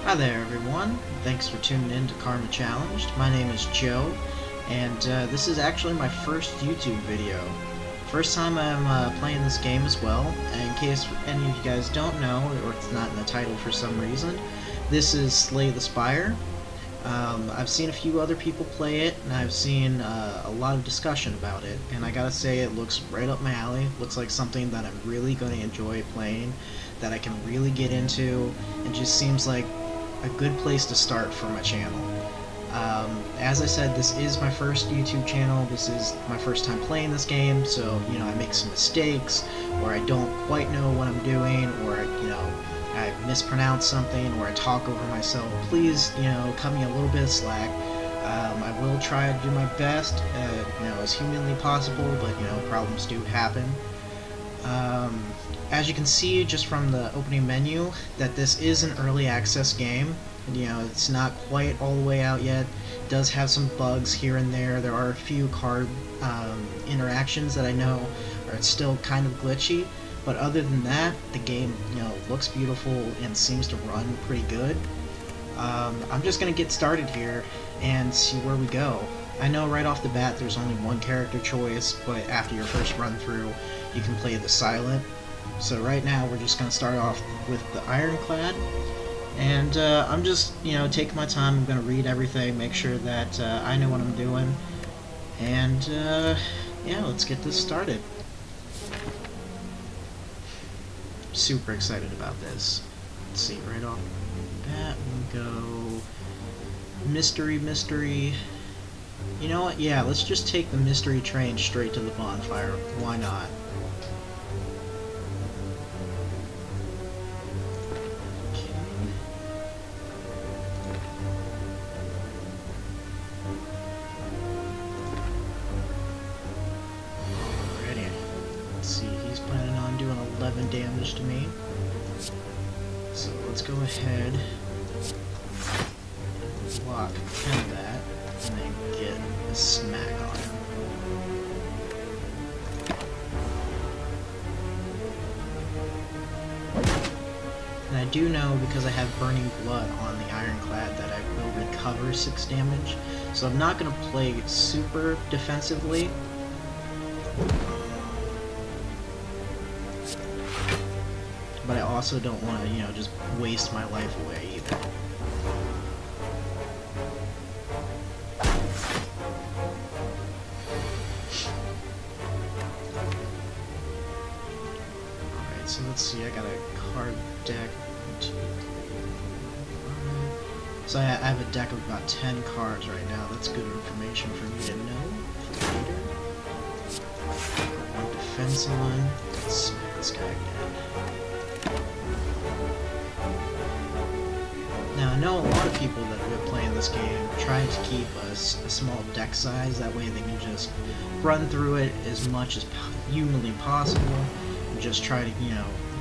Hi there everyone, thanks for tuning in to Karma Challenged. My name is Joe, and this is actually my first YouTube video. First time I'm playing this game as well, and in case any of you guys don't know, or it's not in the title for some reason, this is Slay The Spire. I've seen a few other people play it, and I've seen a lot of discussion about it, and I gotta say it looks right up my alley. Looks like something that I'm really going to enjoy playing, that I can really get into. It just seems like a good place to start for my channel. As I said, this is my first YouTube channel. This is my first time playing this game, so I make some mistakes, or I don't quite know what I'm doing, or I mispronounce something, or I talk over myself. Please, cut me a little bit of slack. I will try to do my best, as humanly possible, but problems do happen. As you can see just from the opening menu, that this is an early access game. It's not quite all the way out yet. It does have some bugs here and there. There are a few card interactions that I know are still kind of glitchy, but other than that, the game looks beautiful and seems to run pretty good. I'm just gonna get started here and see where we go. I know right off the bat there's only one character choice, but after your first run through you can play the silent. So right now we're just going to start off with the Ironclad, and I'm just taking my time. I'm going to read everything, make sure that I know what I'm doing, and yeah, let's get this started. Super excited about this. Let's see, right off the bat we go mystery. You know what, yeah, let's just take the mystery train straight to the bonfire. Why not? Damage to me. So let's go ahead, block 10 of that, and then get a smack on him. And I do know, because I have Burning Blood on the Ironclad, that I will recover 6 damage. So I'm not going to play super defensively. But I also don't want to, just waste my life away either. Alright, so let's see, I got a card deck. 1, 2, 3, 4, 5. So I have a deck of about 10 cards right now. That's good information for me to know for later. Got 1 defense on. Let's smack this guy again. Now, I know a lot of people that have been playing this game try to keep a small deck size, that way they can just run through it as much as humanly possible, and just try to,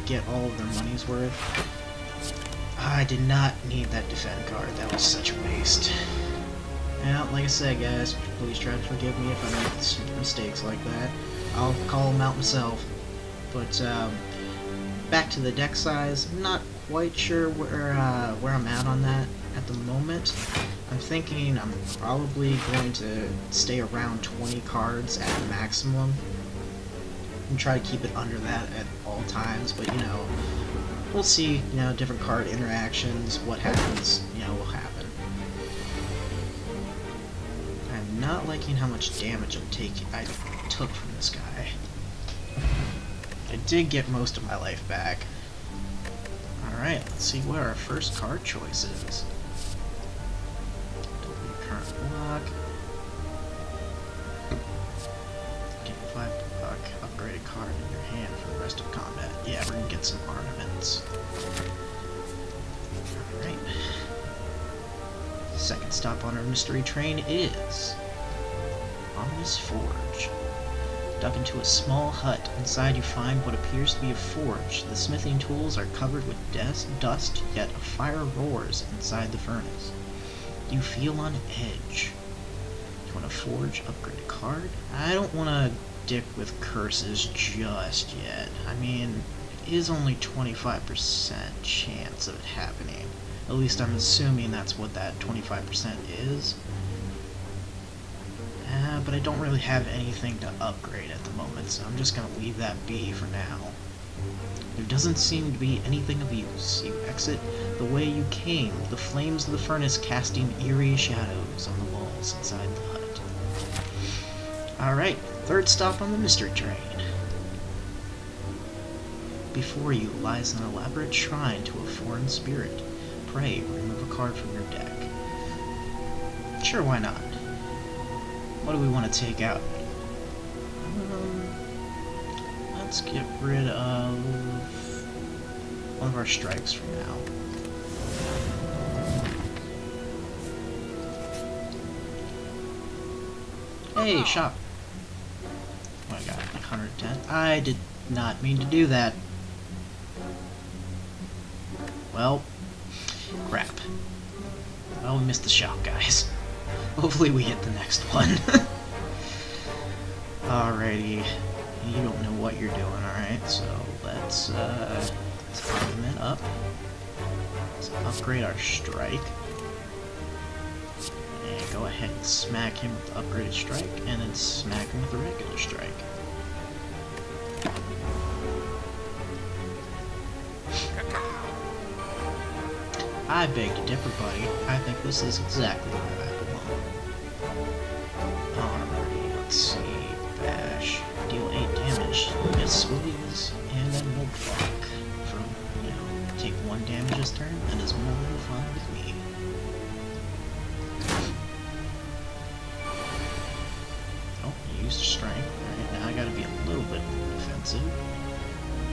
get all of their money's worth. I did not need that defend card, that was such a waste. Now, like I said guys, please try to forgive me if I make mistakes like that. I'll call them out myself. But, back to the deck size, I'm not quite sure where I'm at on that at the moment. I'm thinking I'm probably going to stay around 20 cards at maximum and try to keep it under that at all times, but we'll see, different card interactions, what happens, will happen. I'm not liking how much damage I took from this guy. I did get most of my life back. Alright, let's see what our first card choice is. Delete current block. Get 5 buck, upgrade a card in your hand for the rest of combat. Yeah, we're gonna get some ornaments. Alright. Second stop on our mystery train is Ominous Forge. Duck into a small hut. Inside you find what appears to be a forge. The smithing tools are covered with dust, yet a fire roars inside the furnace. You feel on edge. You want to forge, upgrade a card? I don't want to dick with curses just yet. I mean, it is only 25% chance of it happening. At least I'm assuming that's what that 25% is. But I don't really have anything to upgrade at the moment, so I'm just going to leave that be for now. There doesn't seem to be anything of use. You exit the way you came, the flames of the furnace casting eerie shadows on the walls inside the hut. Alright, third stop on the mystery train. Before you lies an elaborate shrine to a foreign spirit. Pray, remove a card from your deck. Sure, why not? What do we want to take out? Let's get rid of one of our strikes for now. Hey, shop! Oh, I got like 110. I did not mean to do that. Well, crap. Well, we missed the shop, guys. Hopefully we hit the next one. Alrighty. You don't know what you're doing, alright? So let's augment up. Let's upgrade our strike. And go ahead and smack him with the upgraded strike, and then smack him with the regular strike. I beg to differ, buddy. I think this is exactly where I belong. Alrighty, let's see. Bash. Deal 8 damage. Get Squeeze, and then we'll block from, you know, take 1 damage this turn, and is more than fine with me. Oh, you used strength. Alright, now I gotta be a little bit defensive.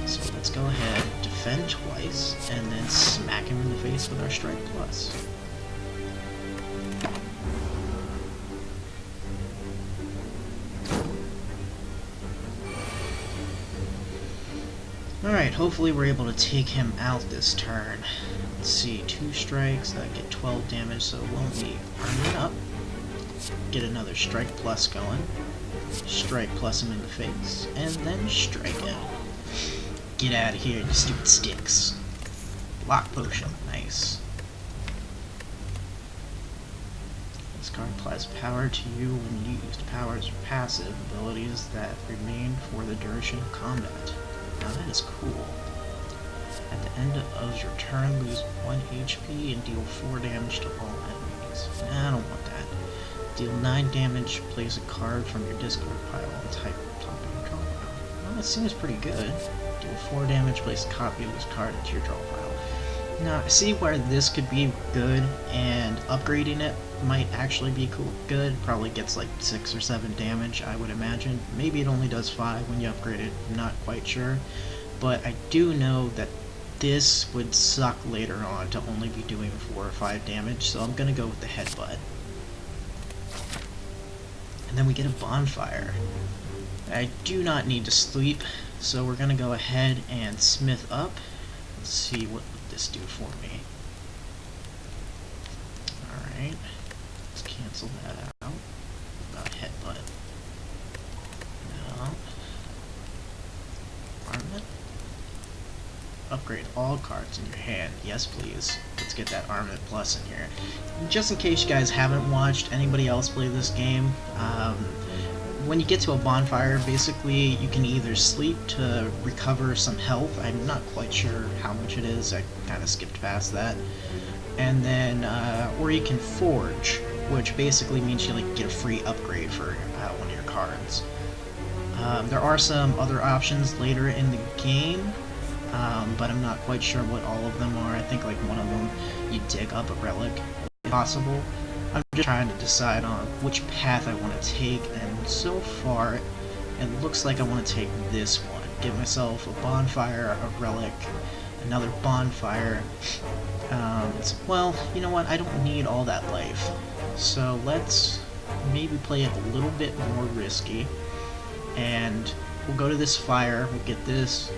So let's go ahead, defend twice, and then smack him in the face with our Strike Plus. Alright, hopefully we're able to take him out this turn. Let's see, 2 strikes, that get 12 damage, so it won't be arming up. Get another Strike Plus going. Strike Plus him in the face, and then strike him. Get out of here, you stupid sticks. Lock potion, nice. This card applies power to you when used. Powers are passive abilities that remain for the duration of combat. Now that is cool. At the end of your turn, lose 1 HP and deal 4 damage to all enemies. Nah, I don't want that. Deal 9 damage, place a card from your discard pile and type top of your draw pile. Well, that seems pretty good. Deal 4 damage, place a copy of this card into your draw pile. Now, I see where this could be good, and upgrading it might actually be good. Probably gets like 6 or 7 damage, I would imagine. Maybe it only does 5 when you upgrade it, not quite sure. But I do know that this would suck later on to only be doing 4 or 5 damage, so I'm gonna go with the headbutt. And then we get a bonfire. I do not need to sleep, so we're gonna go ahead and smith up. Let's see what would this do for me. Alright, let's cancel that out. About headbutt. No. Armament. Upgrade all cards in your hand. Yes, please. Let's get that Armament Plus in here. Just in case you guys haven't watched anybody else play this game, when you get to a bonfire, basically you can either sleep to recover some health. I'm not quite sure how much it is. I kind of skipped past that. And then, or you can forge, which basically means you like get a free upgrade for one of your cards. There are some other options later in the game, but I'm not quite sure what all of them are. I think like one of them you dig up a relic, if possible. I'm just trying to decide on which path I want to take, and so far it looks like I want to take this one. Get myself a bonfire, a relic, another bonfire. Well, you know what, I don't need all that life, so let's maybe play it a little bit more risky, and we'll go to this fire, we'll get this,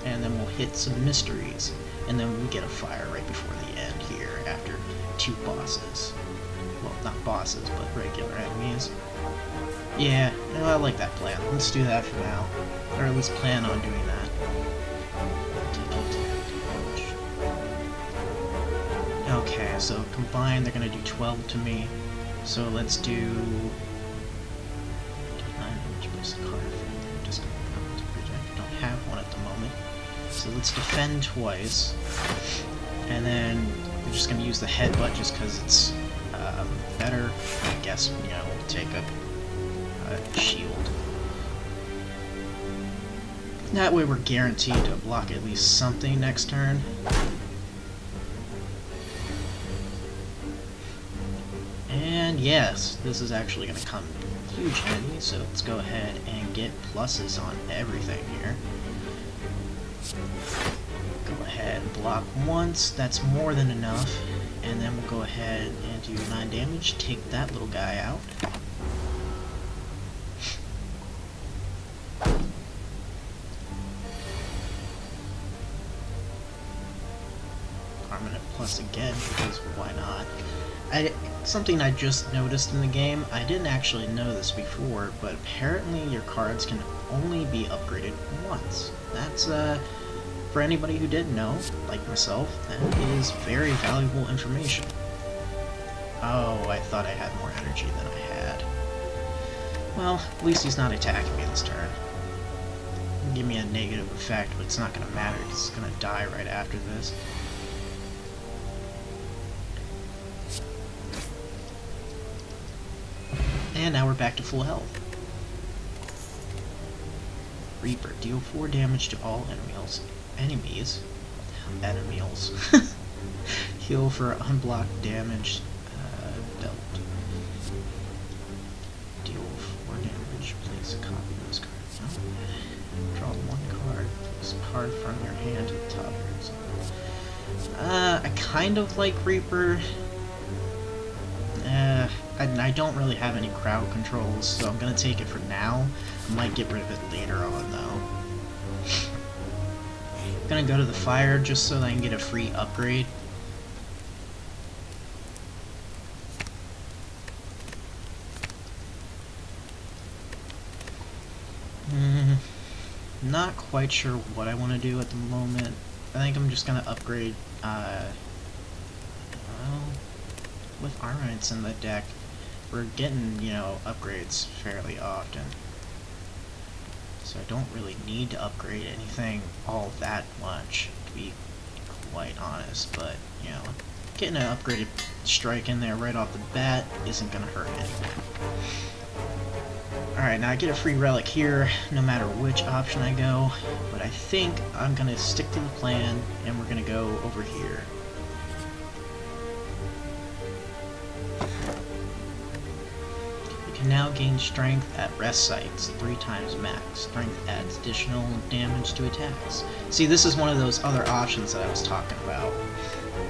and then we'll hit some mysteries, and then we'll get a fire right before the end here after 2 bosses. Well, not bosses, but regular enemies. Yeah, I like that plan. Let's do that for now. Or at least plan on doing that. Okay, so combined they're gonna do 12 to me. So let's do 9 damage plus the card. I'm just gonna put to project. I don't have one at the moment. So let's defend twice. And then we're just gonna use the headbutt just because it's better. I guess, you know, we'll take a shield. That way we're guaranteed to block at least something next turn. And yes, this is actually going to come huge handy, so let's go ahead and get pluses on everything here. Go ahead and block once, that's more than enough. And then we'll go ahead and do 9 damage, take that little guy out. Permanent plus again, because why not? Something I just noticed in the game, I didn't actually know this before, but apparently your cards can only be upgraded once. That's, for anybody who didn't know, like myself, that is very valuable information. Oh, I thought I had more energy than I had. Well, at least he's not attacking me this turn. Give me a negative effect, but it's not going to matter because it's going to die right after this. And now we're back to full health. Reaper, deal 4 damage to all enemies. Heal for unblocked damage dealt. Deal 4 damage. Place a copy of this card. No. Draw 1 card. Place a card from your hand to the top. I kind of like Reaper. I don't really have any crowd controls, so I'm gonna take it for now. I might get rid of it later on, though. I'm gonna go to the fire just so that I can get a free upgrade. Not quite sure what I want to do at the moment. I think I'm just gonna upgrade, well, with Armaments in the deck, we're getting, you know, upgrades fairly often. So I don't really need to upgrade anything all that much, to be quite honest, but, you know, getting an upgraded strike in there right off the bat isn't gonna hurt anything. Alright, now I get a free relic here, no matter which option I go, but I think I'm gonna stick to the plan, and we're gonna go over here. Now gain strength at rest sites 3 times max. Strength adds additional damage to attacks. See, this is one of those other options that I was talking about.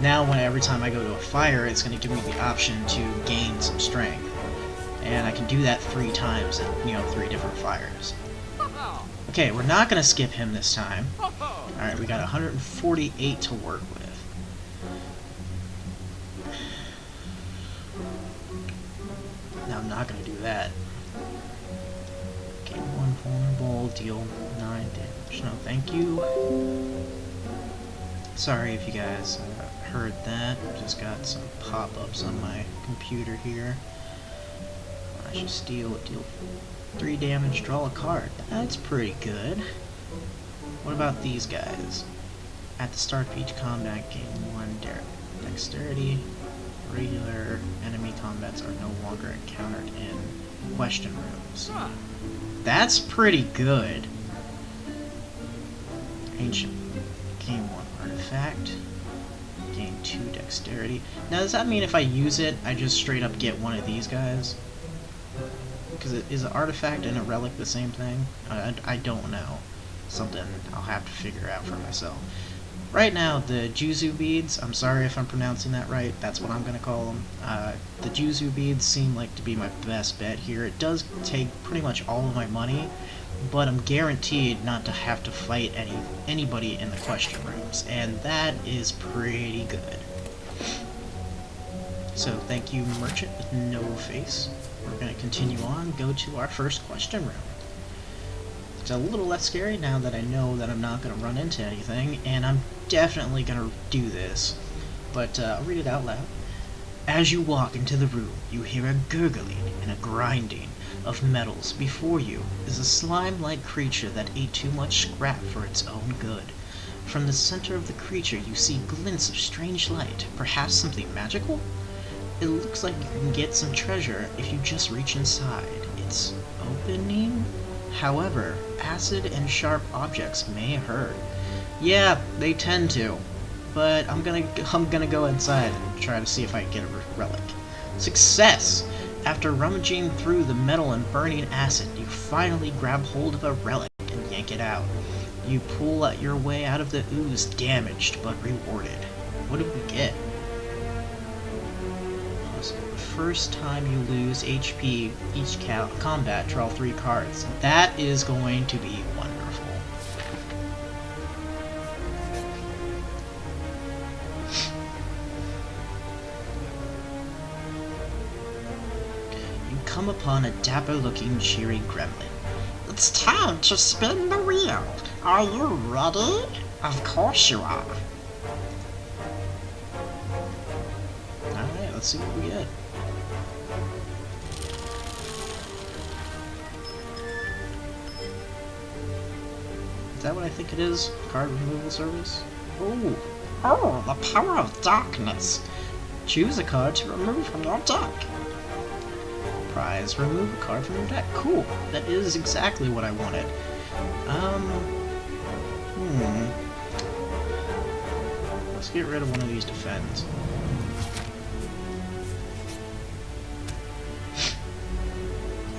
Now, every time I go to a fire, it's going to give me the option to gain some strength, and I can do that 3 times at, you know, 3 different fires. Okay, we're not going to skip him this time. All right, we got 148 to work with. Now I'm not going to do that. Gain 1 vulnerable, deal 9 damage. No, thank you. Sorry if you guys heard that. Just got some pop-ups on my computer here. I should deal 3 damage, draw a card. That's pretty good. What about these guys? At the start of each combat, gain 1 dexterity. Regular enemy combats are no longer encountered in question rooms. That's pretty good. Ancient. Gain 1 artifact. Gain 2 dexterity. Now, does that mean if I use it, I just straight up get one of these guys? Because is an artifact and a relic the same thing? I don't know. Something I'll have to figure out for myself. Right now, the Juzu beads, I'm sorry if I'm pronouncing that right, that's what I'm going to call them. The Juzu beads seem like to be my best bet here. It does take pretty much all of my money, but I'm guaranteed not to have to fight anybody in the question rooms, and that is pretty good. So thank you, Merchant with no face. We're going to continue on, go to our first question room. It's a little less scary now that I know that I'm not going to run into anything, and I'm definitely going to do this but I'll read it out loud. As you walk into the room, you hear a gurgling and a grinding of metals. Before you is a slime-like creature that ate too much scrap for its own good. From the center of the creature, you see glints of strange light, perhaps something magical? It looks like you can get some treasure if you just reach inside. It's opening? However, acid and sharp objects may hurt. Yeah, they tend to. But I'm gonna go inside and try to see if I can get a relic. Success! After rummaging through the metal and burning acid, you finally grab hold of a relic and yank it out. You pull your way out of the ooze damaged but rewarded. What did we get? First time you lose HP each combat, draw 3 cards. That is going to be wonderful. You come upon a dapper-looking, cheery gremlin. It's time to spin the wheel. Are you ready? Of course you are. Alright, let's see what we get. Is that what I think it is? Card removal service? Ooh. Oh, the power of darkness. Choose a card to remove from your deck. Prize, remove a card from your deck. Cool. That is exactly what I wanted. Let's get rid of one of these defends.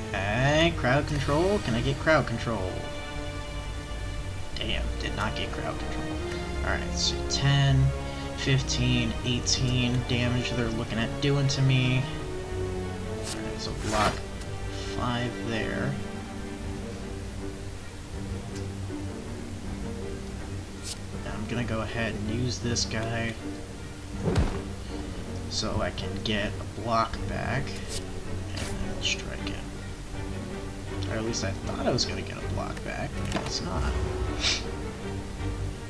Okay, crowd control. Can I get crowd control? Damn, did not get crowd control. Alright, so 10, 15, 18 damage they're looking at doing to me. Alright, so block 5 there. Now I'm gonna go ahead and use this guy so I can get a block back and then strike it. Or at least I thought I was going to get a block back, but it's not.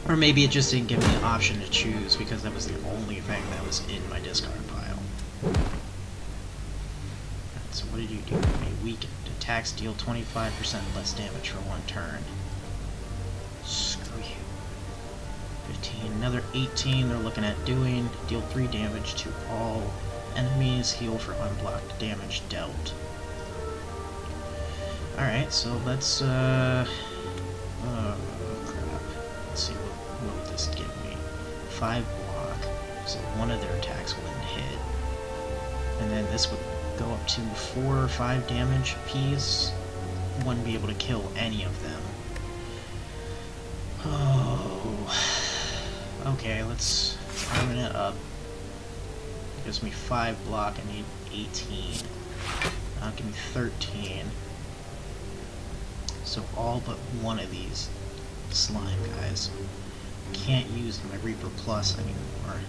Or maybe it just didn't give me an option to choose because that was the only thing that was in my discard pile. Right, so what did you do to me? Weakened. Attacks deal 25% less damage for 1 turn. Screw you. 15. Another 18 they're looking at doing. Deal 3 damage to all enemies. Heal for unblocked damage dealt. Alright, so let's, oh, crap. Let's see, what would this give me? 5 block, so one of their attacks wouldn't hit. And then this would go up to 4 or 5 damage apiece. Wouldn't be able to kill any of them. Oh. Okay, let's iron it up. It gives me 5 block, I need 18. Give me 13. So all but one of these slime guys. Can't use my Reaper Plus anymore.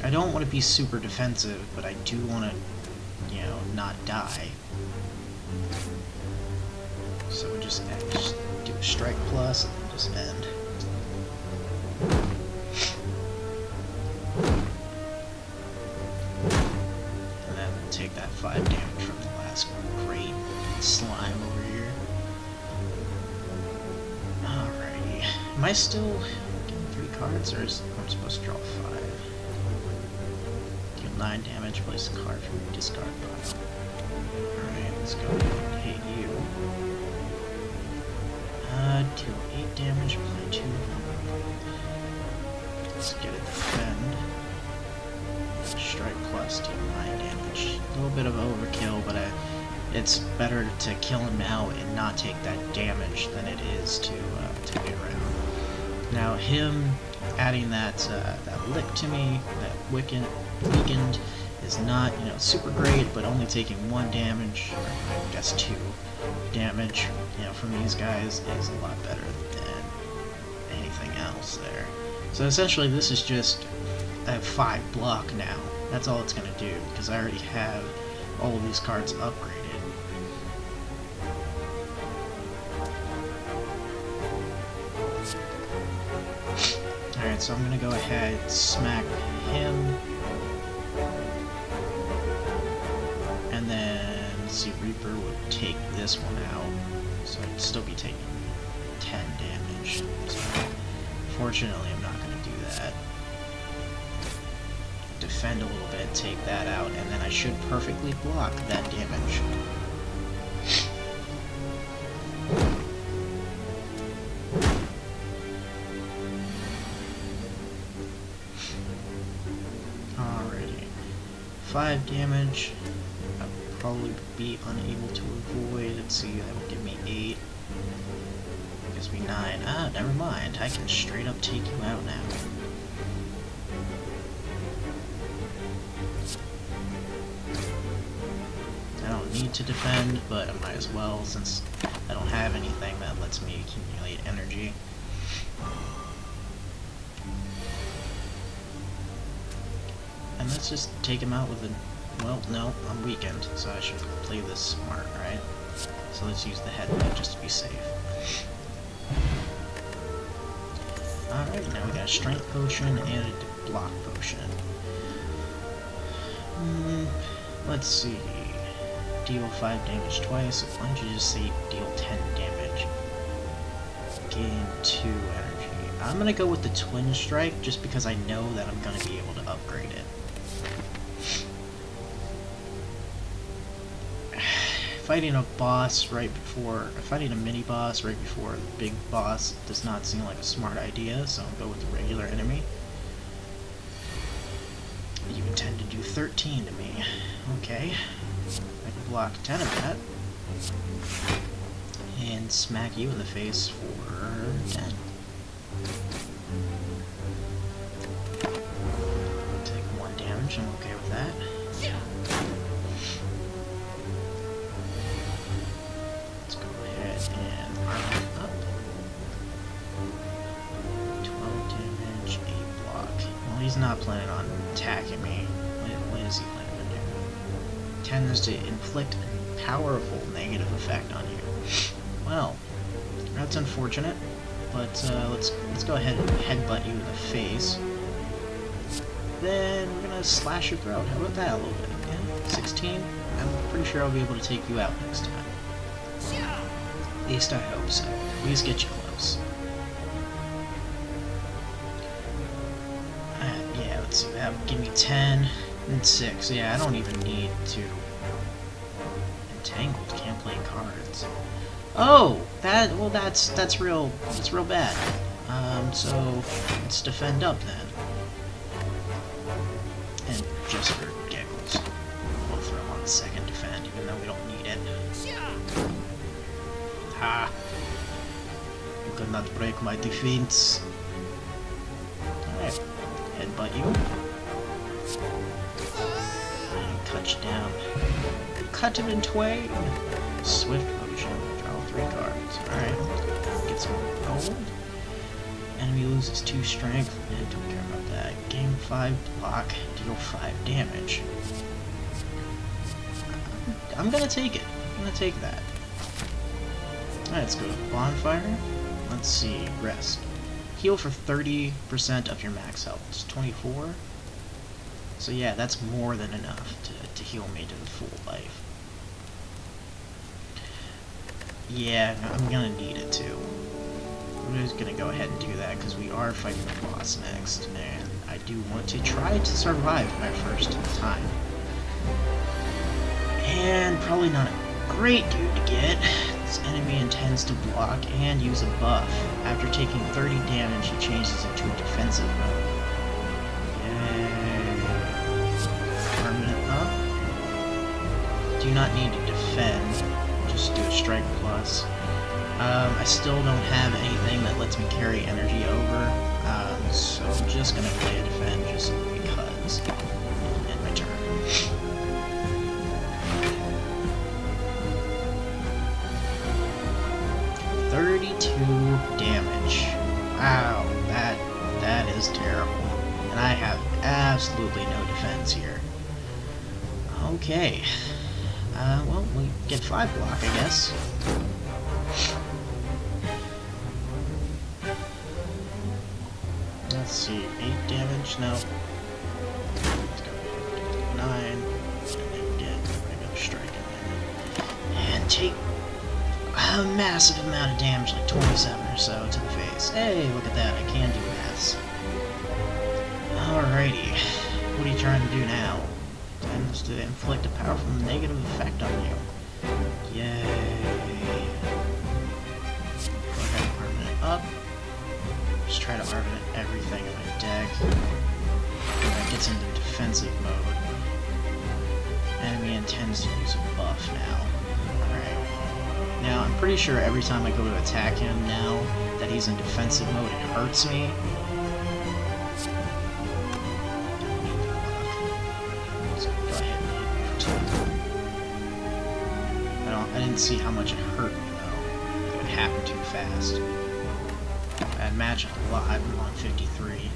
I don't want to be super defensive, but I do want to, you know, not die. So we just do a Strike Plus and then just end. And then we'll take that 5 damage from the last great slime over here. Alrighty. Am I still getting 3 cards, or is I'm supposed to draw 5? Deal 9 damage, place a card from your discard pile. Alright, let's go ahead and hit you. Deal 8 damage, apply 2. Let's get a defend. Strike plus, deal 9 damage. A little bit of overkill, but it's better to kill him out and not take that damage than it is to wait around. Now him adding that lick to me, that weakened, is not, you know, super great, but only taking 1 damage, or I guess 2 damage, you know, from these guys is a lot better than anything else there. So essentially this is just a 5 block now. That's all it's going to do, because I already have all of these cards upgraded. Alright, so I'm gonna go ahead, smack him, and then, let's see, Reaper would take this one out, so I'd still be taking 10 damage. So, fortunately, I'm not gonna do that. Defend a little bit, take that out, and then I should perfectly block that damage. Alrighty. 5 damage. I'll probably be unable to avoid. Let's see, that would give me 8. Gives me 9. Ah, never mind. I can straight up take you out now. I don't need to defend, but I might as well since I don't have anything that lets me accumulate energy. And let's just take him out with a... well, no, I'm weakened, so I should play this smart, right? So let's use the headbutt just to be safe. Alright, now we got a strength potion and a block potion. Let's see. Deal 5 damage twice. Why don't you just say deal 10 damage? Gain 2 energy. I'm gonna go with the twin strike just because I know that I'm gonna be able to upgrade it. Fighting a boss right before, fighting a mini boss right before the big boss does not seem like a smart idea, so I'll go with the regular enemy. You intend to do 13 to me. Okay. I can block 10 of that. And smack you in the face for 10. Take 1 damage, I'm okay with that. Let's go ahead and armor up. 12 damage, 8 block. Well, he's not planning on attacking me. What is he planning on doing? Tends to inflict a powerful negative effect on you. Well, that's unfortunate, but let's go ahead and headbutt you in the face. Then we're gonna slash your throat. How about that a little bit? Yeah, 16. I'm pretty sure I'll be able to take you out next time. At least I hope so. At least get you close. Yeah, let's see. That would give me 10 and 6. Yeah, I don't even need to. Entangled, can't play cards. Oh, that's real bad. So let's defend up then. And just for giggles, we'll throw on second defend, even though we don't need it. Ha! You cannot break my defense. Alright, headbutt you. And cut you down. Cut him in twain. Swift potion. Draw 3 cards. Alright. Get some gold. Enemy loses 2 strength. And don't care about that. Gain 5 block. Deal 5 damage. I'm gonna take it. I'm gonna take that. Alright, let's go to bonfire. Let's see. Rest. Heal for 30% of your max health. It's 24. So yeah, that's more than enough to heal me to the full life. Yeah, I'm gonna need it too. I'm just gonna go ahead and do that because we are fighting the boss next, and I do want to try to survive my first time. And probably not a great dude to get. This enemy intends to block and use a buff. After taking 30 damage, he changes into a defensive mode. Yay. Permanent up. Do not need to defend. Just do a strike plus. I still don't have anything that lets me carry energy over, so I'm just gonna play a defend just because. And my turn. Damage. Wow, that is terrible. And I have absolutely no defense here. Okay. Well, we get 5 block, I guess. Let's see, 8 damage? No. Let's go 9, and then get a regular strike in there. And take a massive amount of damage, like 27 or so, to the face. Hey, look at that, I can do maths. Alrighty, what are you trying to do now? Tends to inflict a powerful negative effect on you. Yay. Go ahead and armament it up. Just try to armament everything in my deck. When that gets into defensive mode. Enemy intends to use a buff now. Alright. Now, I'm pretty sure every time I go to attack him now that he's in defensive mode, it hurts me. I didn't see how much it hurt me, though. It would happen too fast. I imagine a lot. I'm on 53.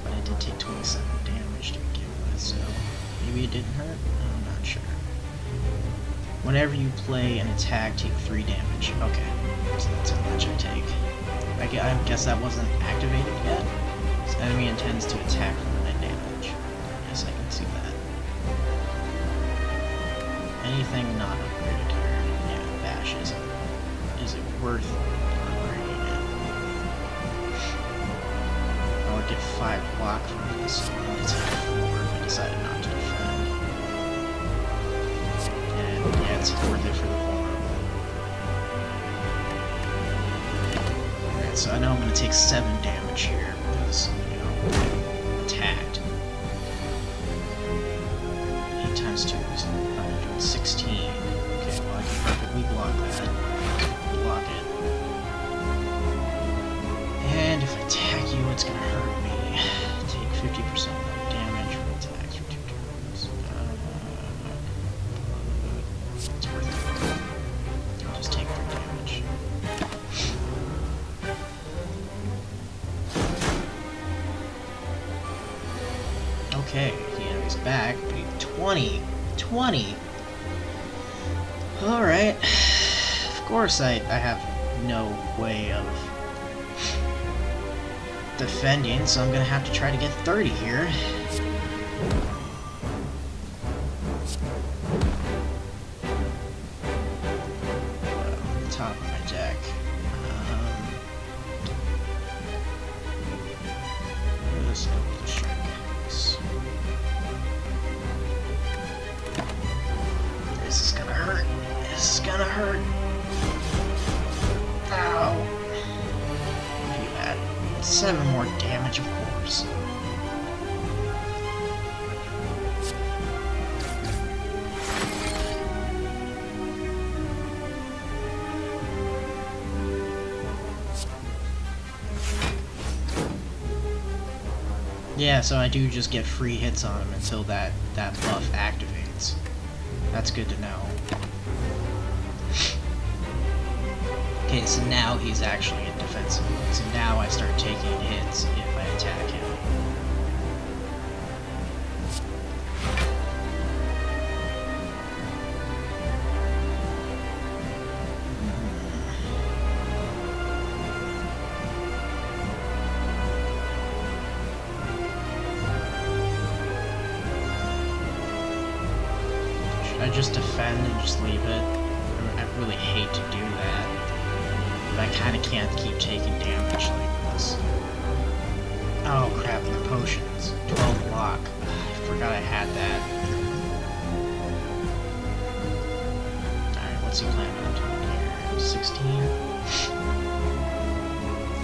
But it did take 27 damage to begin with, so maybe it didn't hurt? I'm not sure. Whenever you play an attack, take 3 damage. Okay, so that's how much I take. I guess that wasn't activated yet. This enemy intends to attack for 9 damage. Yes, I can see that. Anything not upgraded here. Yeah, bash isn't. Is it worth upgrading it? I would get 5 block from this, so I'll only take 4 if I decided not to defend. And yeah, it's worth it for the vulnerable. Alright, so I know I'm going to take 7 damage here because, you know, I'm attacked. 8 times 2 is 16. Okay, well I can perfectly block that. Block it. And if I attack you, it's gonna hurt me. Take 50% more damage from attacks for 2 turns. It's worth it. I'll just take 3 damage. Okay, the enemy's back. 20! 20! Alright. Of course I have no way of defending, so I'm gonna have to try to get 30 here. On the top of my deck. Let's go with the strike. This is gonna hurt. This is gonna hurt. Ow. Look at that. 7 more damage, of course. Yeah, so I do just get free hits on him until that buff activates. That's good to know. Okay, so now he's actually in defensive mode. So now I start taking hits if I attack him. Should I just defend and just leave it? I really hate to do that. But I kinda can't keep taking damage like this. Oh crap, they're potions. 12 block. I forgot I had that. Alright, what's he planning on doing here? 16?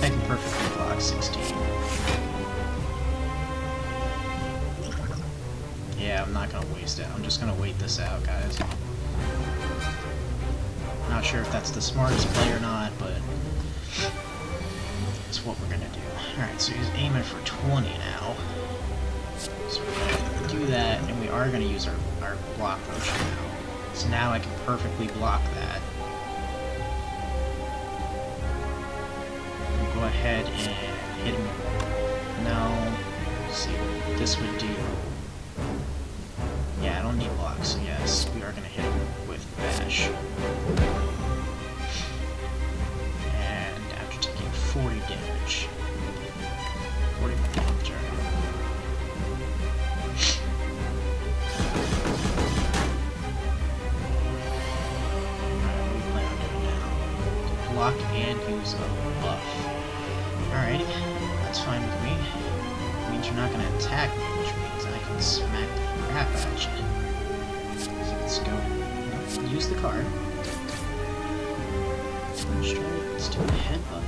I can perfectly block 16. Yeah, I'm not gonna waste it. I'm just gonna wait this out, guys. Not sure if that's the smartest play or not, but it's what we're gonna do. Alright, so he's aiming for 20 now. So we're gonna do that, and we are gonna use our block potion now. So now I can perfectly block that. We'll go ahead and hit him. No. Let's see what this would do. Yeah, I don't need blocks, so yes, we are gonna hit him with bash. And after taking 40 damage, 40 more use a buff. Alrighty, that's fine with me. It means you're not going to attack me, which means I can smack the crap out of you. So let's go use the card. Let's do a headbutt.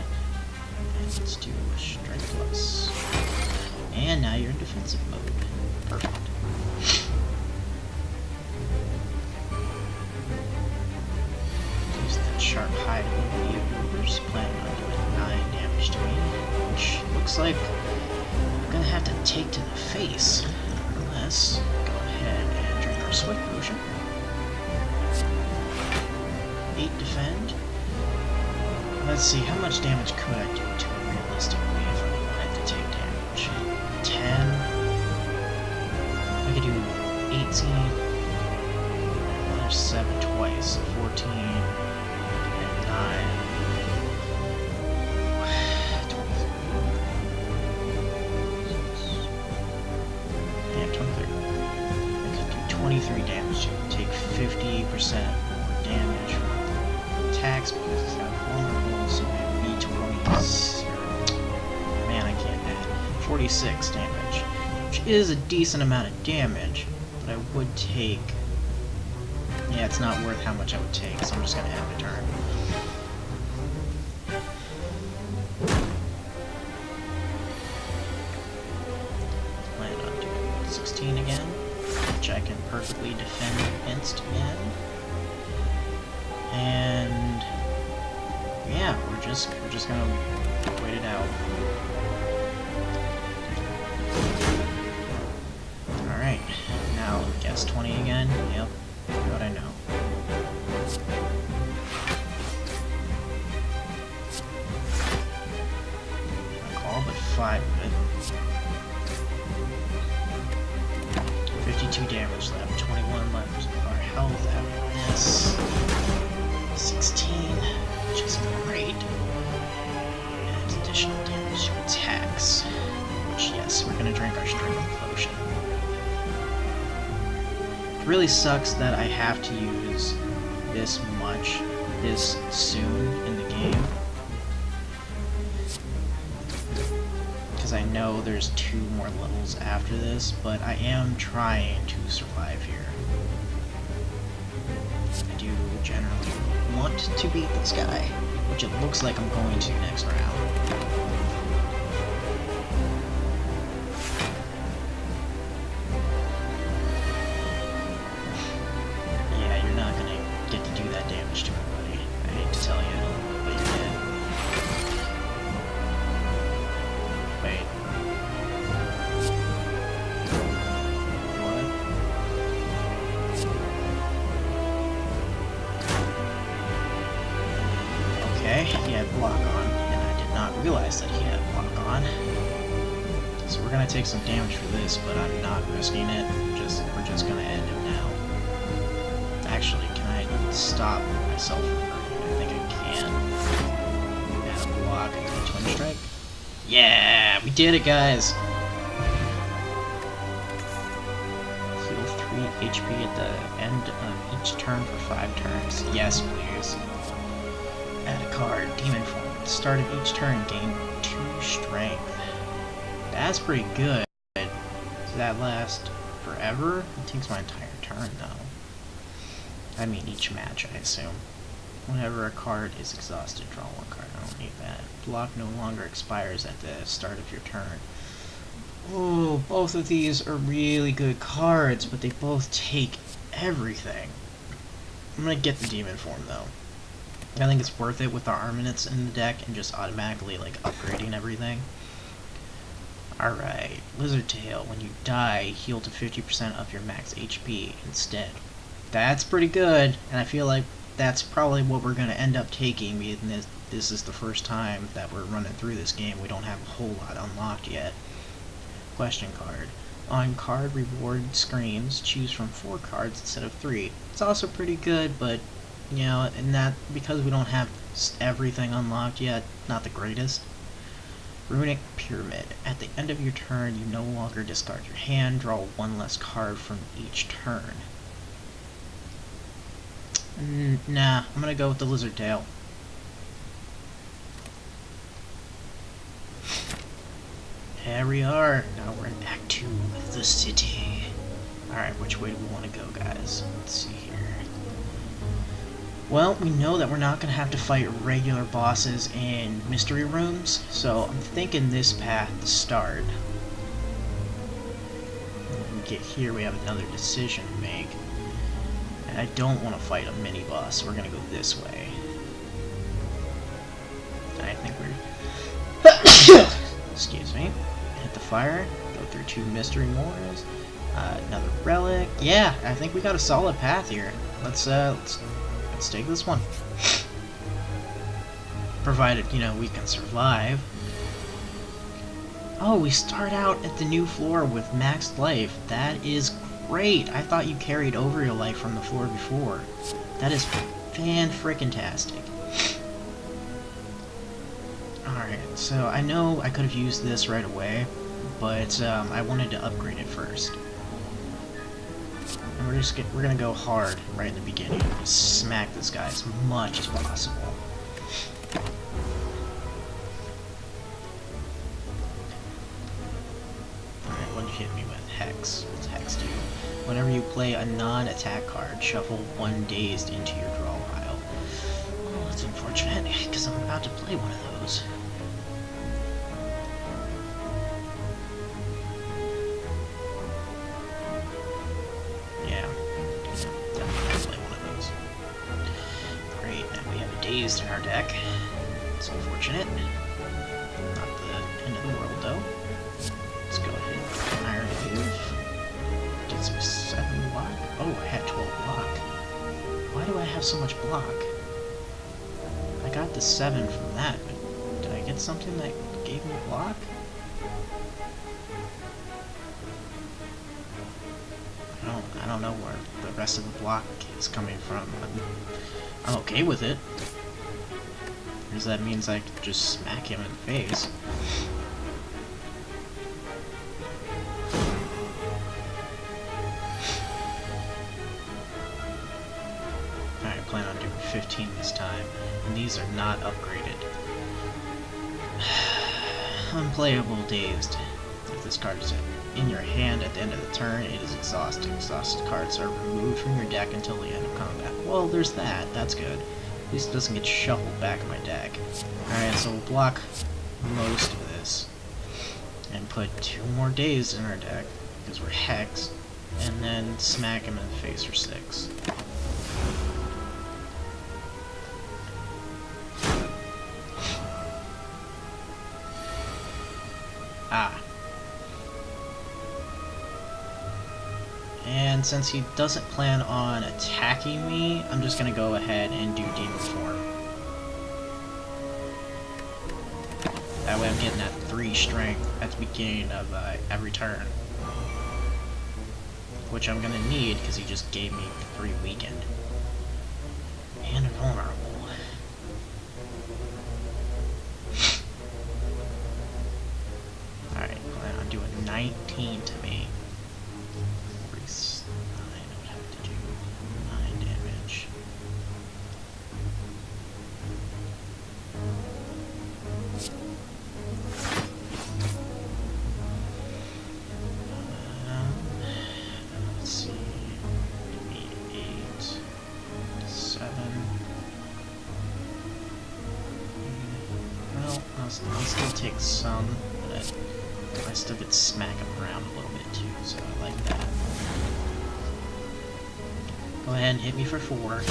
And let's do a strike plus. And now you're in defensive mode. Perfect. Use that sharp hide yours, planning on doing 9 damage to me, which looks like I'm gonna have to take to the face. Unless, go ahead and drink our sweat potion. 8 defend. Let's see, how much damage could I do to it realistically if I wanted to take damage? 10. I could do 18. There's 7 twice, so 14. And 9. 23. I could do 23 damage to it. Take 50% more damage from attacks because it's not vulnerable, so maybe 20. Man, I can't add. 46 damage, which is a decent amount of damage, but I would take. Yeah, it's not worth how much I would take, so I'm just gonna end the turn. Plan on doing 16 again, which I can perfectly defend against again. And yeah, we're just gonna wait it out. Alright, now guess 20 again. Yep, what I know. I call but 5 of it. 52 damage left, 21 left of our health after this. 16, which is great. And additional damage to attacks. Which, yes, we're gonna drink our strength potion. It really sucks that I have to use this much this soon in the game. Because I know there's 2 more levels after this, but I am trying to survive here. I do generally want to beat this guy, which it looks like I'm going to next round. Yeah, you're not gonna get to do that damage to me, buddy. I hate to tell you, but you did. Wait. Okay, he had block on, and I did not realize that he had block on. So we're gonna take some damage for this, but I'm not risking it. We're just gonna end him now. Actually, can I stop myself from hurting? I think I can. Add a block and a twin strike. Yeah, we did it, guys. Heal 3 HP at the end of each turn for 5 turns. Yes, please. Add a card, Demon Form. At the start of each turn, gain 2 strength. That's pretty good. Does that last forever? It takes my entire turn, though. I mean, each match, I assume. Whenever a card is exhausted, draw 1 card. I don't need that. Block no longer expires at the start of your turn. Oh, both of these are really good cards, but they both take everything. I'm gonna get the Demon Form, though. I think it's worth it with the armaments in the deck and just automatically, like, upgrading everything. Alright, Lizard Tail. When you die, heal to 50% of your max HP instead. That's pretty good, and I feel like that's probably what we're going to end up taking. This is the first time that we're running through this game. We don't have a whole lot unlocked yet. Question card. On card reward screens, choose from 4 cards instead of 3. It's also pretty good, but you know, and that because we don't have everything unlocked yet, not the greatest. Runic Pyramid. At the end of your turn, you no longer discard your hand. Draw 1 less card from each turn. Nah, I'm gonna go with the Lizard Tail. Here we are. Now we're in Act 2 of the city. Alright, which way do we want to go, guys? Let's see here. Well, we know that we're not going to have to fight regular bosses in mystery rooms, so I'm thinking this path to start. When we get here, we have another decision to make. And I don't want to fight a mini-boss, so we're going to go this way. I think we're... Excuse me. Hit the fire, go through 2 mystery moors, another relic. Yeah, I think we got a solid path here. Let's take this one. Provided, you know, we can survive. Oh, we start out at the new floor with maxed life. That is great. I thought you carried over your life from the floor before. That is fan-frickin-tastic. Alright, so I know I could have used this right away, but I wanted to upgrade it first. And we're gonna go hard right in the beginning. Just smack this guy as much as possible. Alright, what did you hit me with? Hex. What's Hex do? Whenever you play a non-attack card, shuffle 1 dazed into your draw pile. Oh, that's unfortunate, because I'm about to play one of those. In our deck. It's unfortunate. Not the end of the world, though. Let's go ahead and Iron Wave. Get some 7 block. Oh, I had 12 block. Why do I have so much block? I got the 7 from that, but did I get something that gave me block? I don't know where the rest of the block is coming from. I'm okay with it. Because that means I can just smack him in the face. Alright, I plan on doing 15 this time. And these are not upgraded. Unplayable Dazed. If this card is in your hand at the end of the turn, it is exhausting. Exhausted cards are removed from your deck until the end of combat. Well, there's that. That's good. At least it doesn't get shuffled back in my deck. Alright, so we'll block most of this. And put 2 more Dazed in our deck, because we're hexed. And then smack him in the face for 6. Ah. And since he doesn't plan on attacking me, I'm just gonna go ahead and do Demon Form. That way I'm getting that 3 strength at the beginning of every turn. Which I'm gonna need, because he just gave me 3 weakened. And vulnerable. Alright, plan on doing 19 to me. I'll still take some, but I still get smack him around a little bit too, so I like that. Go ahead and hit me for 4.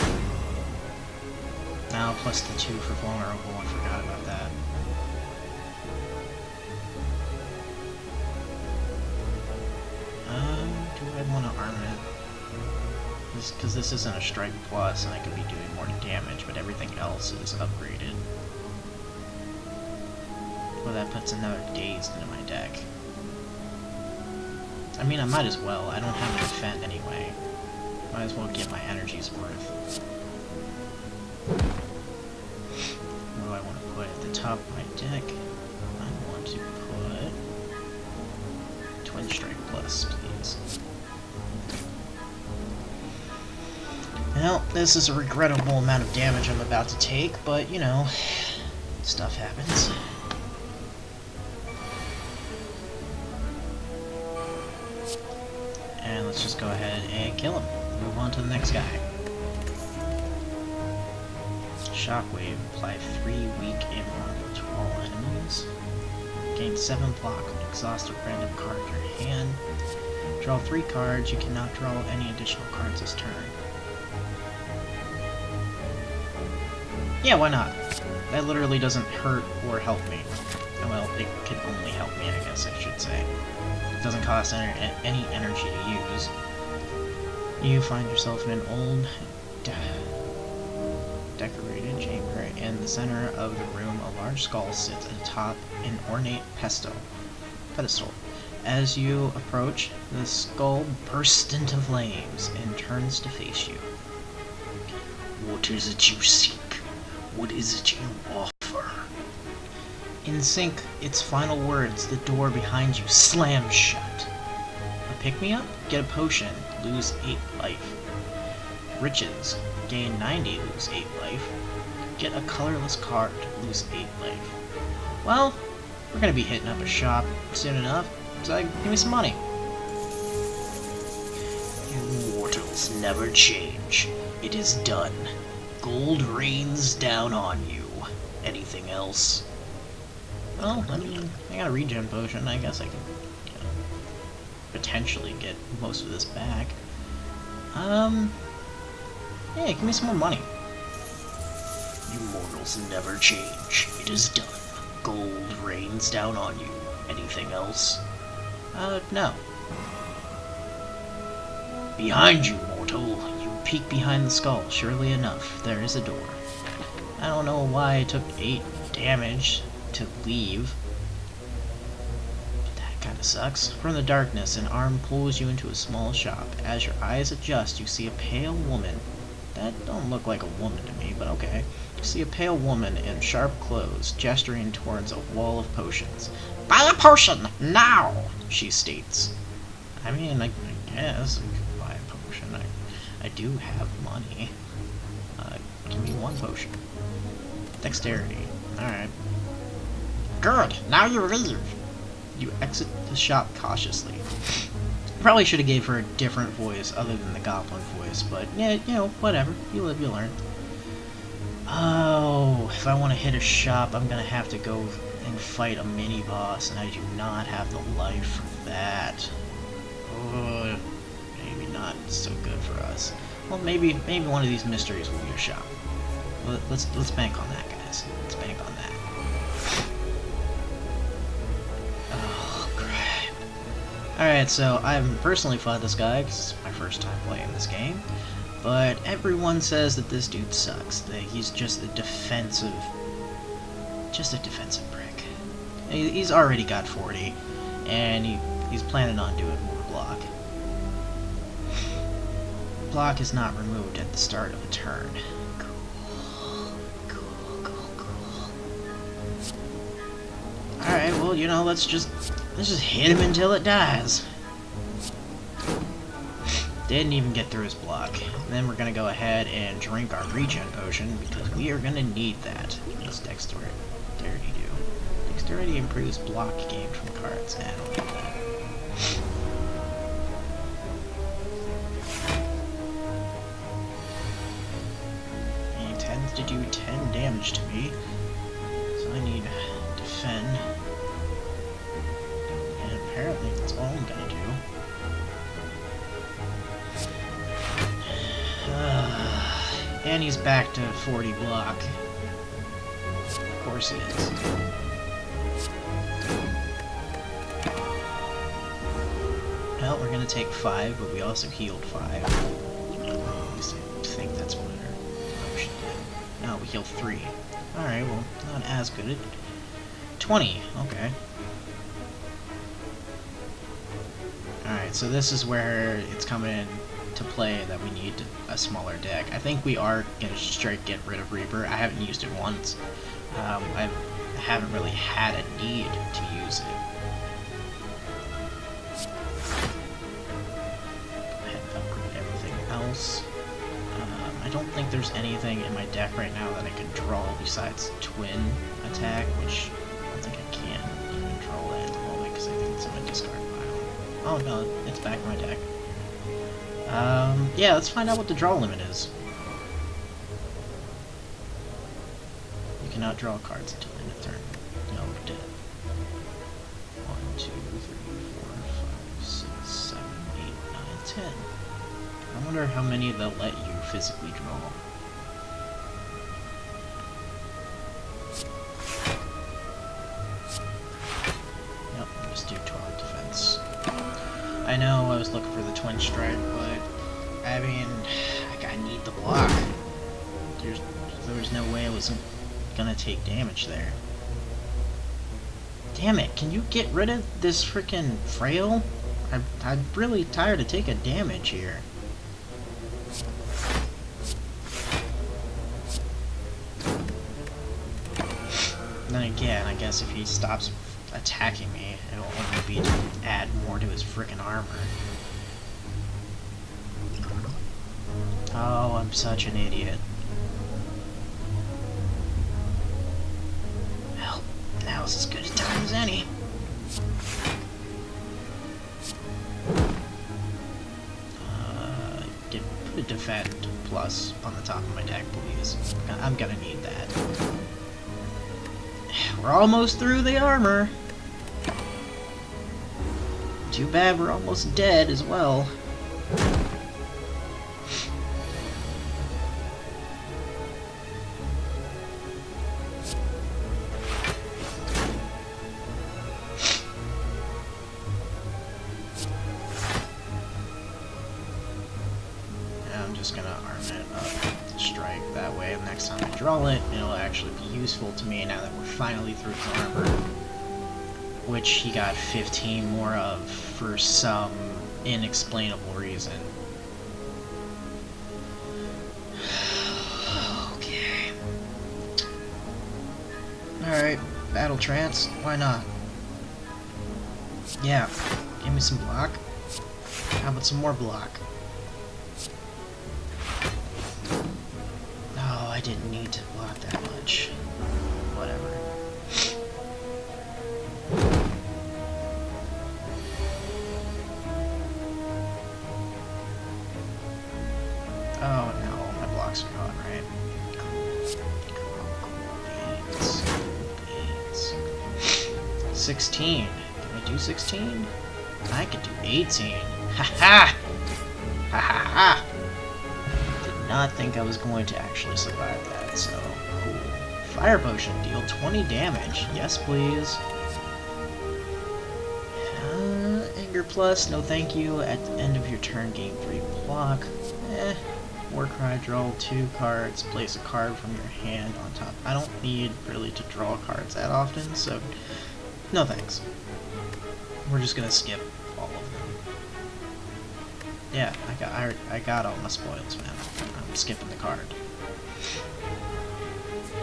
Now plus the 2 for vulnerable, I forgot about that. Do I want to arm it? Because this isn't a strike plus, and I could be doing more damage, but everything else is upgraded. Well, that puts another Dazed into my deck. I mean, I might as well. I don't have a defend anyway. Might as well get my energy's worth. What do I want to put at the top of my deck? I want to put Twin Strike Plus, please. Well, this is a regrettable amount of damage I'm about to take, but, you know, stuff happens. And let's just go ahead and kill him. Move on to the next guy. Shockwave. Apply 3 weak invulnerable to all enemies. Gain 7 block when exhaust a random card in your hand. Draw 3 cards. You cannot draw any additional cards this turn. Yeah, why not? That literally doesn't hurt or help me. Well, it can only help me, I guess I should say. It doesn't cost any energy to use. You find yourself in an old, decorated chamber. In the center of the room, a large skull sits atop an ornate pedestal. As you approach, the skull bursts into flames and turns to face you. What is it you seek? What is it you offer? In sync, its final words, the door behind you slams shut. A pick-me-up? Get a potion, lose 8 life. Riches, gain 90, lose 8 life. Get a colorless card, lose 8 life. Well, we're gonna be hitting up a shop soon enough, so give me some money. You mortals never change. It is done. Gold rains down on you. Anything else? Well, I mean, I got a regen potion. I guess I can, potentially get most of this back. Yeah, give me some more money. You mortals never change. It is done. Gold rains down on you. Anything else? No. Behind you, mortal. Peek behind the skull. Surely enough, there is a door. I don't know why I took 8 damage to leave. That kinda sucks. From the darkness, an arm pulls you into a small shop. As your eyes adjust, you see a pale woman. That don't look like a woman to me, but okay. You see a pale woman in sharp clothes, gesturing towards a wall of potions. "Buy a potion, now!" she states. I mean, I guess I could buy a potion. I do have money. Give me 1 potion. Dexterity. Alright. Good, now you leave. You exit the shop cautiously. Probably should have gave her a different voice other than the goblin voice, but yeah, you know, whatever. You live, you learn. Oh, if I want to hit a shop, I'm gonna have to go and fight a mini-boss, and I do not have the life for that. Oh, maybe not so good for us. Well, maybe one of these mysteries will be a shop. Let's bank on that, guys. Let's bank on that. Oh, crap. Alright, so I haven't personally fought this guy, because it's my first time playing this game. But everyone says that this dude sucks. That he's just a defensive prick. He's already got 40, and he's planning on doing more block. Block is not removed at the start of a turn. Cool. Alright, well, you know, let's just hit him until it dies. Didn't even get through his block. And then we're gonna go ahead and drink our regen potion, because we are gonna need that. What's dexterity do? Dexterity improves block gained from cards. I don't need that. He tends to do 10 damage to me, so I need defend. And apparently that's all I'm gonna do. And he's back to 40 block. Of course he is. Well, we're gonna take 5, but we also healed 5. At least I think that's what our potion did. No, we healed 3. Alright, well, not as good. 20, okay. Alright, so this is where it's coming in to play that we need a smaller deck. I think we are going to straight get rid of Reaper. I haven't used it once. I haven't really had a need to use it. Go ahead and upgrade everything else. I don't think there's anything in my deck right now that I can draw besides Twin Attack, which I don't think I can control that at the moment because I think it's in my discard pile. Oh no, it's back in my deck. Yeah, let's find out what the draw limit is. You cannot draw cards until end of turn. No, dead. 1, 2, 3, 4, 5, 6, 7, 8, 9, 10. I wonder how many they'll let you physically draw. Yep, just do 12 defense. I know I was looking for the twin strike, but I mean, I need the block. There was no way I wasn't gonna take damage there. Damn it, can you get rid of this frickin' frail? I'm really tired of taking damage here. Then again, I guess if he stops attacking me, it'll only be to add more to his frickin' armor. Oh, I'm such an idiot. Well, now's as good a time as any. Put a defend plus on the top of my deck, please. I'm gonna need that. We're almost through the armor. Too bad we're almost dead as well. I'm just gonna arm it up to strike. That way, the next time I draw it, it'll actually be useful to me now that we're finally through his armor. Which he got 15 more of for some inexplainable reason. Okay. Alright, Battle Trance, why not? Yeah, give me some block. How about some more block? Oh, I didn't need to block that much. Whatever. Oh no, my blocks are gone, right? Beans. 16. Can I do 16? I could do 18. Ha ha! Ha ha ha! Did not think I was going to actually survive that, so cool. Fire potion, deal 20 damage. Yes, please. Anger plus, no thank you. At the end of your turn, gain 3 block. Warcry, draw 2 cards, place a card from your hand on top. I don't need really to draw cards that often, so no thanks. We're just gonna skip all of them. Yeah, I got all my spoils, man. I'm skipping the card.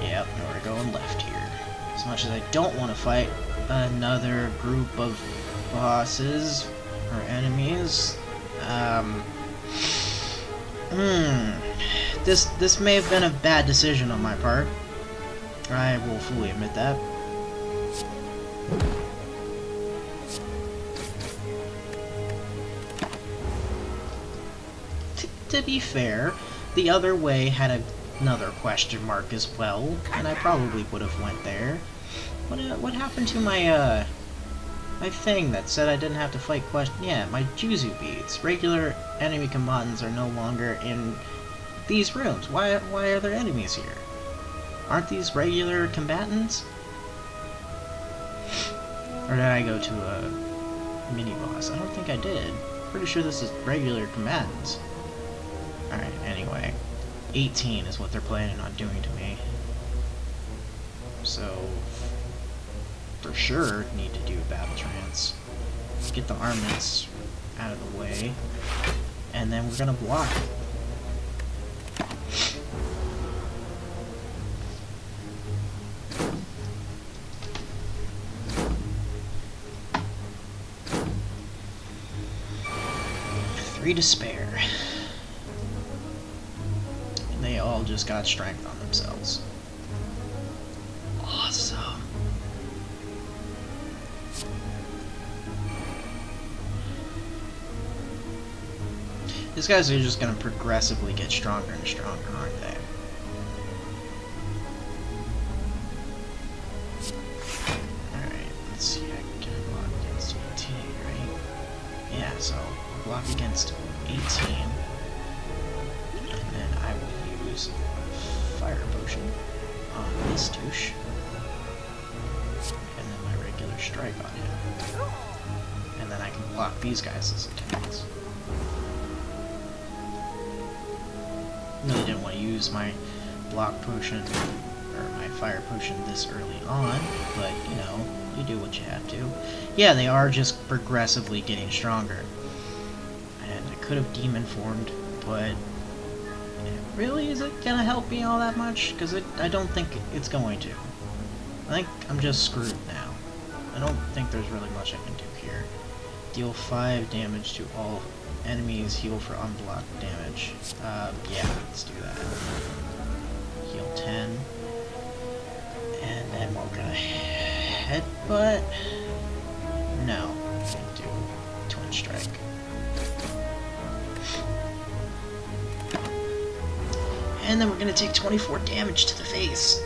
Yep, we're going left here. As much as I don't want to fight another group of bosses or enemies, This may have been a bad decision on my part. I will fully admit that. To be fair, the other way had another question mark as well, and I probably would have went there. What happened to my my thing that said I didn't have to fight yeah, my Juzu beads. Regular enemy combatants are no longer in these rooms. Why are there enemies here? Aren't these regular combatants? Or did I go to a mini-boss? I don't think I did. Pretty sure this is regular combatants. Alright, anyway. 18 is what they're planning on doing to me. So, for sure, need to do Battle Trance. Get the armaments out of the way. And then we're gonna block. Three to spare. And they all just got strength on themselves. Awesome. These guys are just gonna progressively get stronger and stronger, aren't they? Alright, let's see, I can block against 18, right? Yeah, so I'll block against 18. And then I will use Fire Potion on this douche. And then my regular strike on him. And then I can block these guys' attacks. Really didn't want to use my block potion or my fire potion this early on, but you know, you do what you have to. Yeah, they are just progressively getting stronger. And I could have demon formed, but really, is it gonna help me all that much? Because I don't think it's going to. I think I'm just screwed now. I don't think there's really much I can do here. Deal 5 damage to all enemies, heal for unblocked damage. Yeah, let's do that. Heal 10. And then we're gonna headbutt. No, can't do twin strike. And then we're gonna take 24 damage to the face.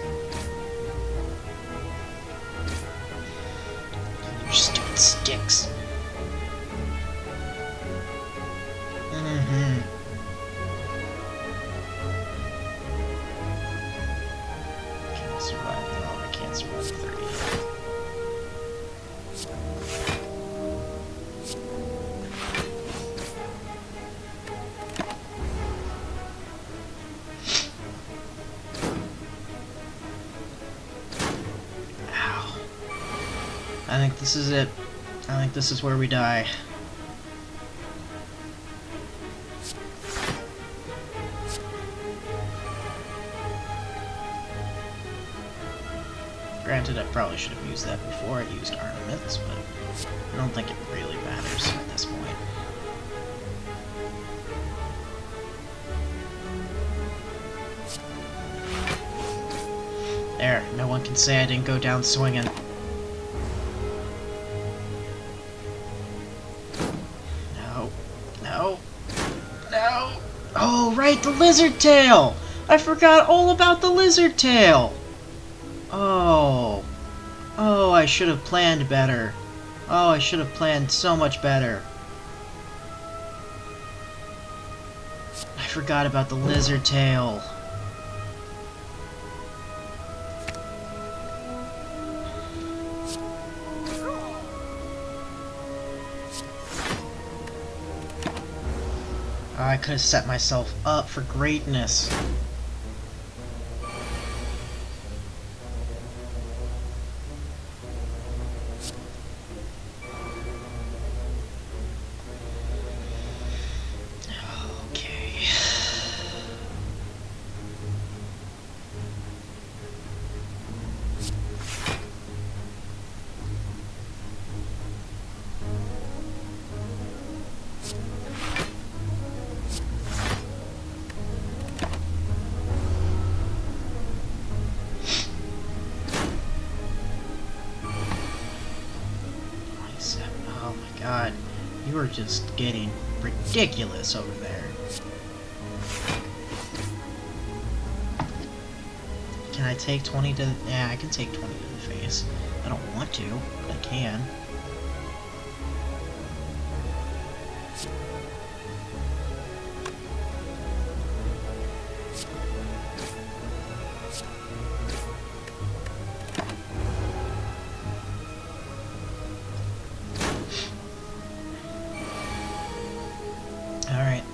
Your stupid sticks. Can I survive? No, I can't survive 30. Ow. I think this is it. I think this is where we die. Granted, I probably should have used that before I used Armaments, but I don't think it really matters at this point. There, no one can say I didn't go down swinging. No, no, no! Oh, right, the lizard tail! I forgot all about the lizard tail! Oh. Oh, I should have planned better. Oh, I should have planned so much better. I forgot about the lizard tail. Oh, I could have set myself up for greatness. God, you are just getting ridiculous over there. Can I take 20 to... Yeah, I can take 20 to the face. I don't want to, but I can. Alright,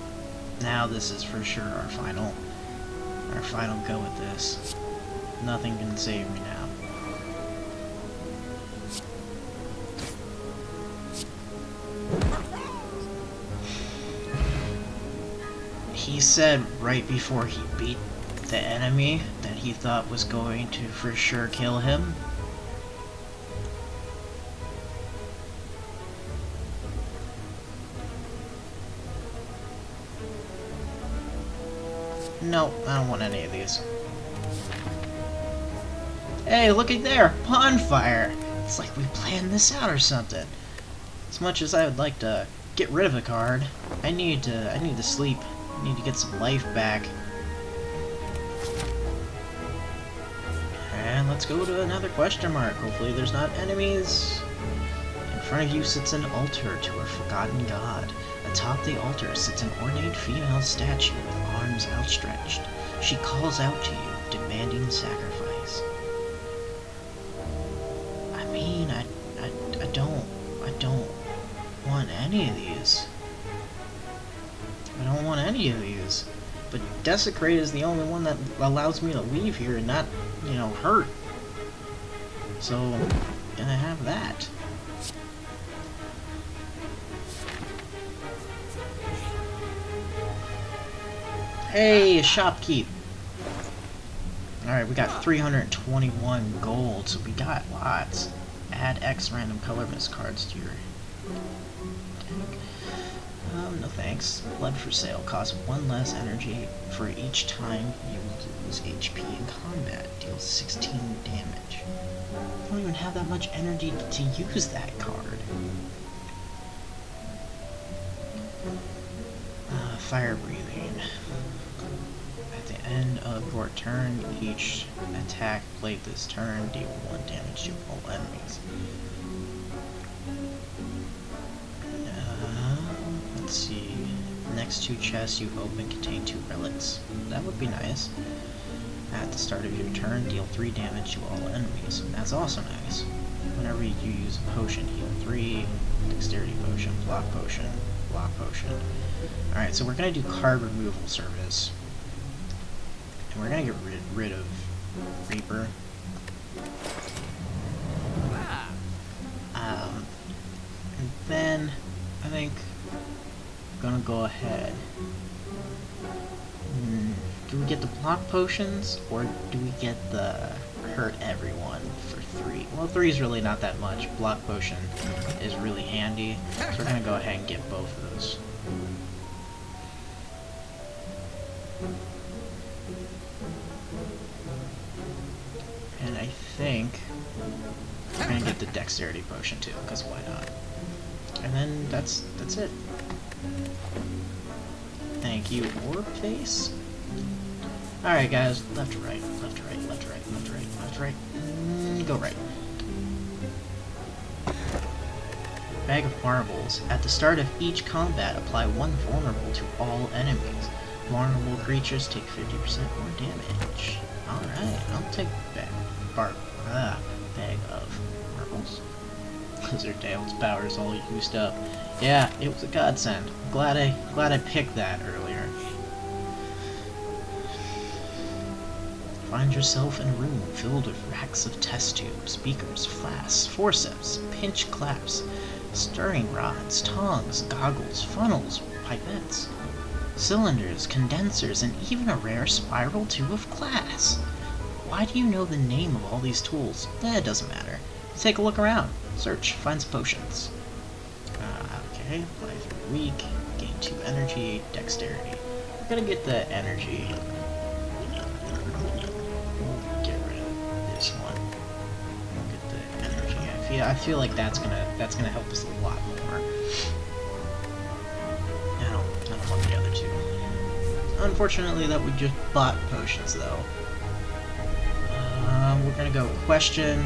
now this is for sure our final go at this. Nothing can save me now. He said right before he beat the enemy that he thought was going to for sure kill him. No, I don't want any of these. Hey, look at there! Bonfire! It's like we planned this out or something. As much as I would like to get rid of a card. I need to sleep. I need to get some life back. And let's go to another question mark. Hopefully there's not enemies. In front of you sits an altar to a forgotten god. Atop the altar sits an ornate female statue with arms outstretched. She calls out to you, demanding sacrifice. I mean, I don't want any of these. I don't want any of these. But Desecrate is the only one that allows me to leave here and not, you know, hurt. So, I'm gonna have that. Hey, shopkeep. Alright, we got 321 gold, so we got lots. Add X random colorless cards to your deck. No thanks. Blood for sale. Costs 1 less energy for each time you lose HP in combat. Deals 16 damage. I don't even have that much energy to use that card. Fire breathing. At the end of your turn, each attack played this turn deal 1 damage to all enemies. Let's see. The next 2 chests you open contain 2 relics. That would be nice. At the start of your turn, deal 3 damage to all enemies. That's also nice. Whenever you use a potion, heal 3, dexterity potion, block potion, block potion. Alright, so we're going to do card removal service. And we're going to get rid of Reaper. And then, I think I'm going to go ahead. Do we get the block potions, or do we get the hurt everyone for 3? Well, 3 is really not that much. Block potion is really handy, so we're going to go ahead and get both of those. And I think we're going to get the dexterity potion too, because why not? And then that's it. Thank you, Orb Face. Alright guys, left to right, left to right, left to right, left to right, left to right. Go right. Bag of Marbles. At the start of each combat, apply 1 vulnerable to all enemies. Vulnerable creatures take 50% more damage. Alright, I'll take bag of marbles. Blizzard Dale's power is all used up. Yeah, it was a godsend. Glad I picked that earlier. Find yourself in a room filled with racks of test tubes, beakers, flasks, forceps, pinch claps, stirring rods, tongs, goggles, funnels, pipettes, cylinders, condensers, and even a rare spiral tube of glass. Why do you know the name of all these tools? It doesn't matter. Take a look around. Search. Find some potions. Okay. Apply for weak. Gain 2 energy. Dexterity. We're gonna get the energy. We'll get rid of this one. We'll get the energy. I feel like that's gonna help us a lot more. I don't want the other 2. Unfortunately, that we just bought potions though. We're gonna go question,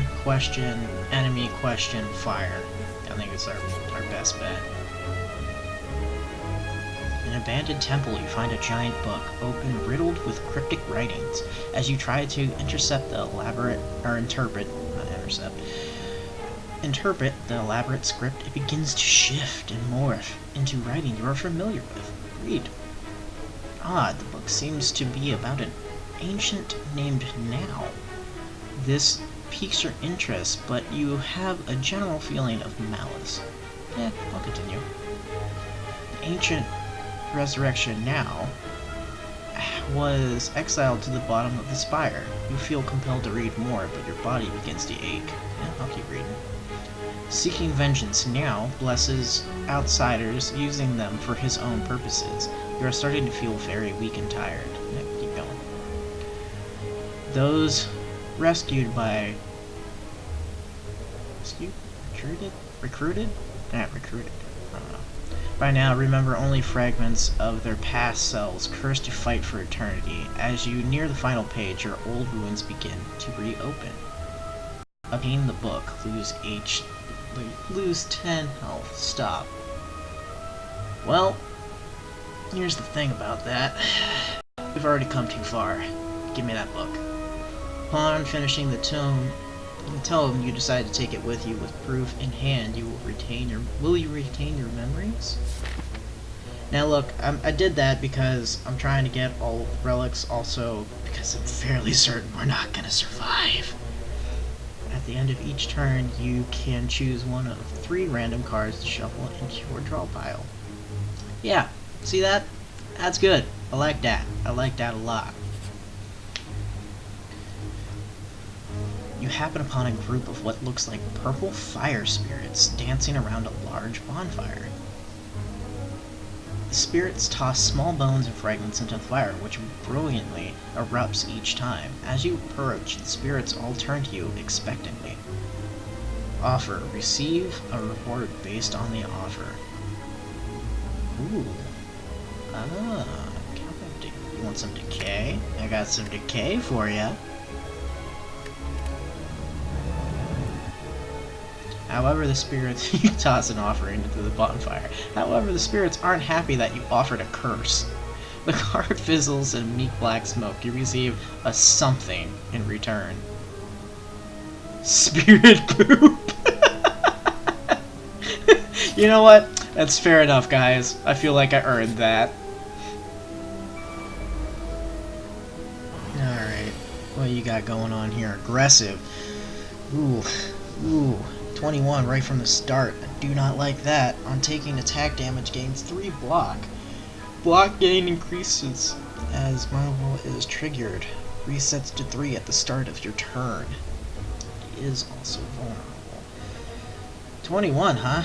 enemy, question, fire. I think it's our best bet. In an abandoned temple, you find a giant book, open, riddled with cryptic writings. As you try to interpret the elaborate script, it begins to shift and morph into writing you are familiar with. Read. Odd, the book seems to be about an ancient named Now. This piques your interest, but you have a general feeling of malice. I'll continue. Ancient Resurrection Now was exiled to the bottom of the spire. You feel compelled to read more, but your body begins to ache. I'll keep reading. Seeking vengeance Now blesses outsiders, using them for his own purposes. You are starting to feel very weak and tired. Keep going. Those rescued by... Recruited? Recruited? I don't know. By now, remember only fragments of their past selves, cursed to fight for eternity. As you near the final page, your old wounds begin to reopen. Obtain the book. Lose 10 health. Stop. Well, here's the thing about that. We've already come too far. Give me that book. Upon finishing the tome, you decide to take it with you. With proof in hand, you will retain your memories? Now look, I did that because I'm trying to get all relics, also because I'm fairly certain we're not gonna survive. At the end of each turn, you can choose one of 3 random cards to shuffle into your draw pile. Yeah, see that? That's good. I like that. I like that a lot. You happen upon a group of what looks like purple fire spirits dancing around a large bonfire. The spirits toss small bones and fragments into the fire, which brilliantly erupts each time. As you approach, the spirits all turn to you expectantly. Offer. Receive a reward based on the offer. Ooh. Ah. You want some decay? I got some decay for ya. However, the spirits you toss an offering into the bonfire. However, the spirits aren't happy that you offered a curse. The card fizzles in meek black smoke. You receive a something in return. Spirit poop. You know what? That's fair enough, guys. I feel like I earned that. Alright. What you got going on here? Aggressive. Ooh. 21 right from the start. I do not like that. On taking attack damage, gains 3 block. Block gain increases as Marvel is triggered. Resets to 3 at the start of your turn. It is also vulnerable. 21, huh?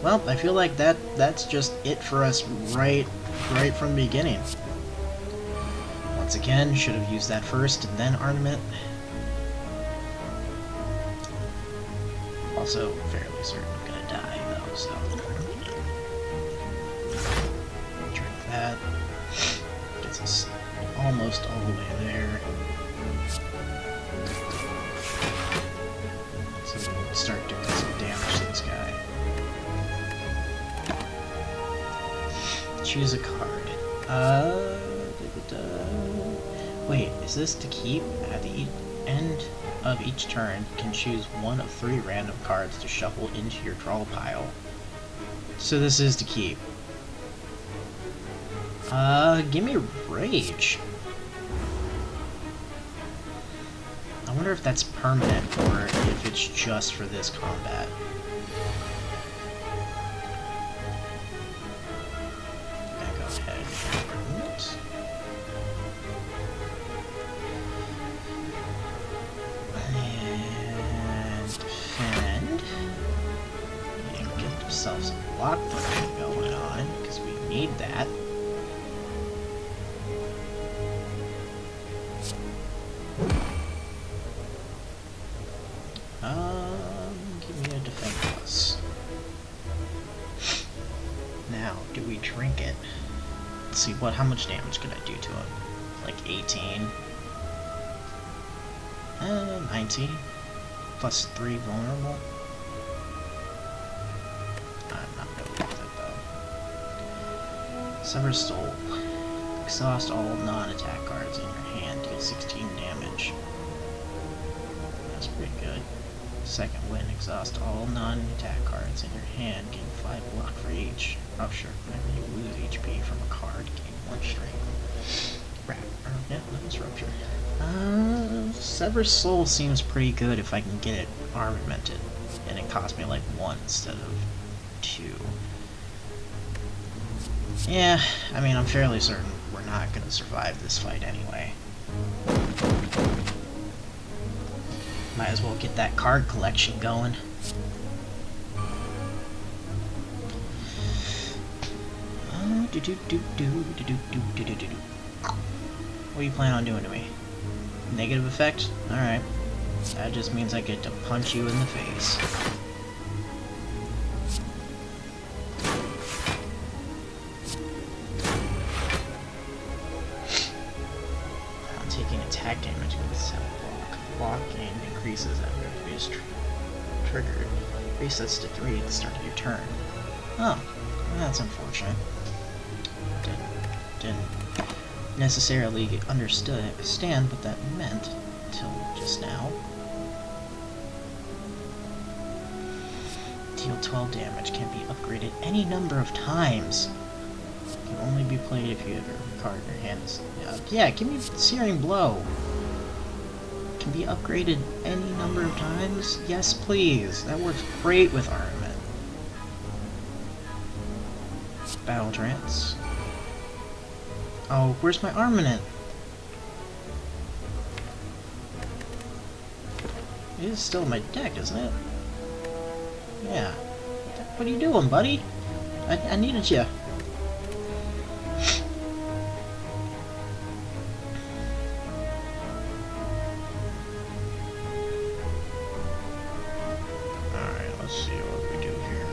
Well, I feel like that's just it for us right from the beginning. Once again, should have used that first and then Armament. Also, fairly certain I'm gonna die, though, so... drink that. Gets us almost all the way there. So we can start doing some damage to this guy. Choose a card. Wait, is this to keep? At the end of each turn, you can choose one of 3 random cards to shuffle into your draw pile. So this is to keep. Give me Rage. I wonder if that's permanent or if it's just for this combat. Yeah, go ahead. Some block punching going on, because we need that. Give me a defense plus. Now, do we drink it? Let's see, how much damage could I do to him? Like 18? 19? Plus 3 vulnerable? Sever Soul. Exhaust all non-attack cards in your hand. Deal 16 damage. That's pretty good. Second win. Exhaust all non-attack cards in your hand. Gain 5 block for each. Rupture. Whenever you lose HP from a card, gain 1 strength. Yeah, that was Rupture. Sever Soul seems pretty good if I can get it armamented. And it cost me like 1 instead of 2. Yeah, I mean, I'm fairly certain we're not going to survive this fight anyway. Might as well get that card collection going. What do you plan on doing to me? Negative effect? Alright. That just means I get to punch you in the face. pieces after the phase triggered. Resets to 3 at the start of your turn. Oh, that's unfortunate. Didn't necessarily understand what that meant until just now. Deal 12 damage, can be upgraded any number of times. Can only be played if you have a card in your hand. Yeah, give me Searing Blow. Can be upgraded any number of times? Yes, please. That works great with armament. Battle Trance. Oh, where's my armament? It is still in my deck, isn't it? Yeah. What are you doing, buddy? I needed you. Alright, let's see what we do here.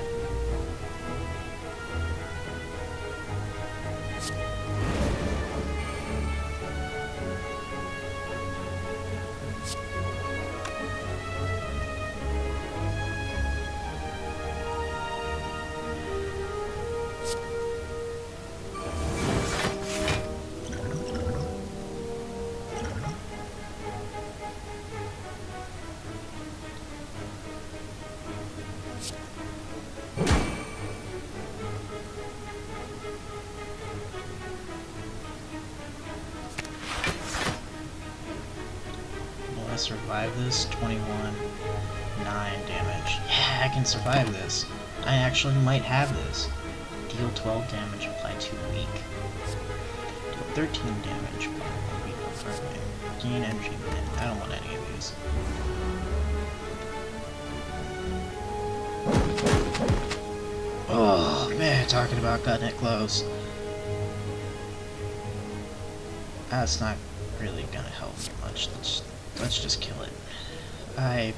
I survive this? 21, 9 damage. Yeah, I can survive this. I actually might have this. Deal 12 damage, apply 2 weak. Deal 13 damage, apply 1 weak on front. Gain energy within. I don't want any of these. Oh man, talking about cutting it close. That's not really gonna help me much. Let's just kill it. I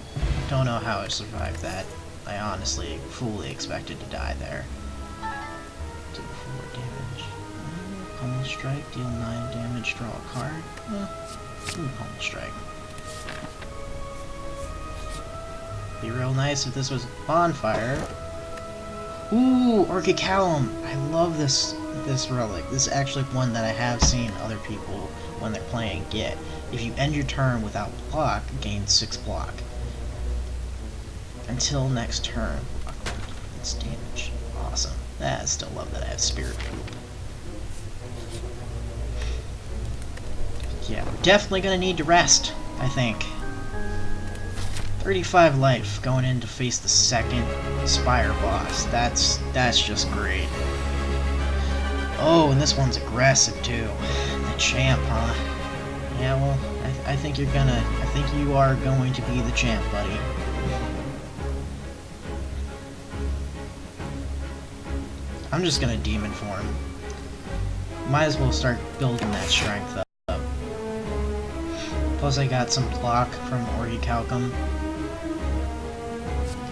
don't know how I survived that. I honestly fully expected to die there. Deal 4 damage. Pummel Strike, deal 9 damage, draw a card. Pummel Strike. Be real nice if this was Bonfire. Ooh, Orchichalum! I love this relic. This is actually one that I have seen other people, when they're playing, get. If you end your turn without block, gain 6 block. Until next turn. It's damage. Awesome. I still love that I have Spirit Poop. Yeah, we're definitely gonna need to rest, I think. 35 life going in to face the second Spire boss. That's just great. Oh, and this one's aggressive too. The champ, huh? Yeah, well, I think you are going to be the champ, buddy. I'm just gonna demon form. Might as well start building that strength up. Plus I got some block from Orchichalcum.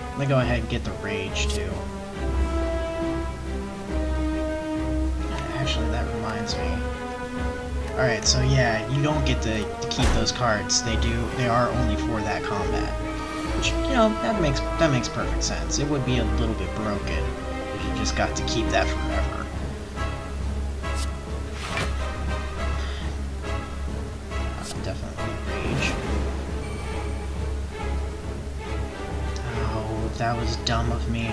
I'm gonna go ahead and get the rage too. Actually, that reminds me. Alright, so yeah, you don't get to keep those cards. They are only for that combat. Which, you know, that makes perfect sense. It would be a little bit broken if you just got to keep that forever. Definitely rage. Oh, that was dumb of me.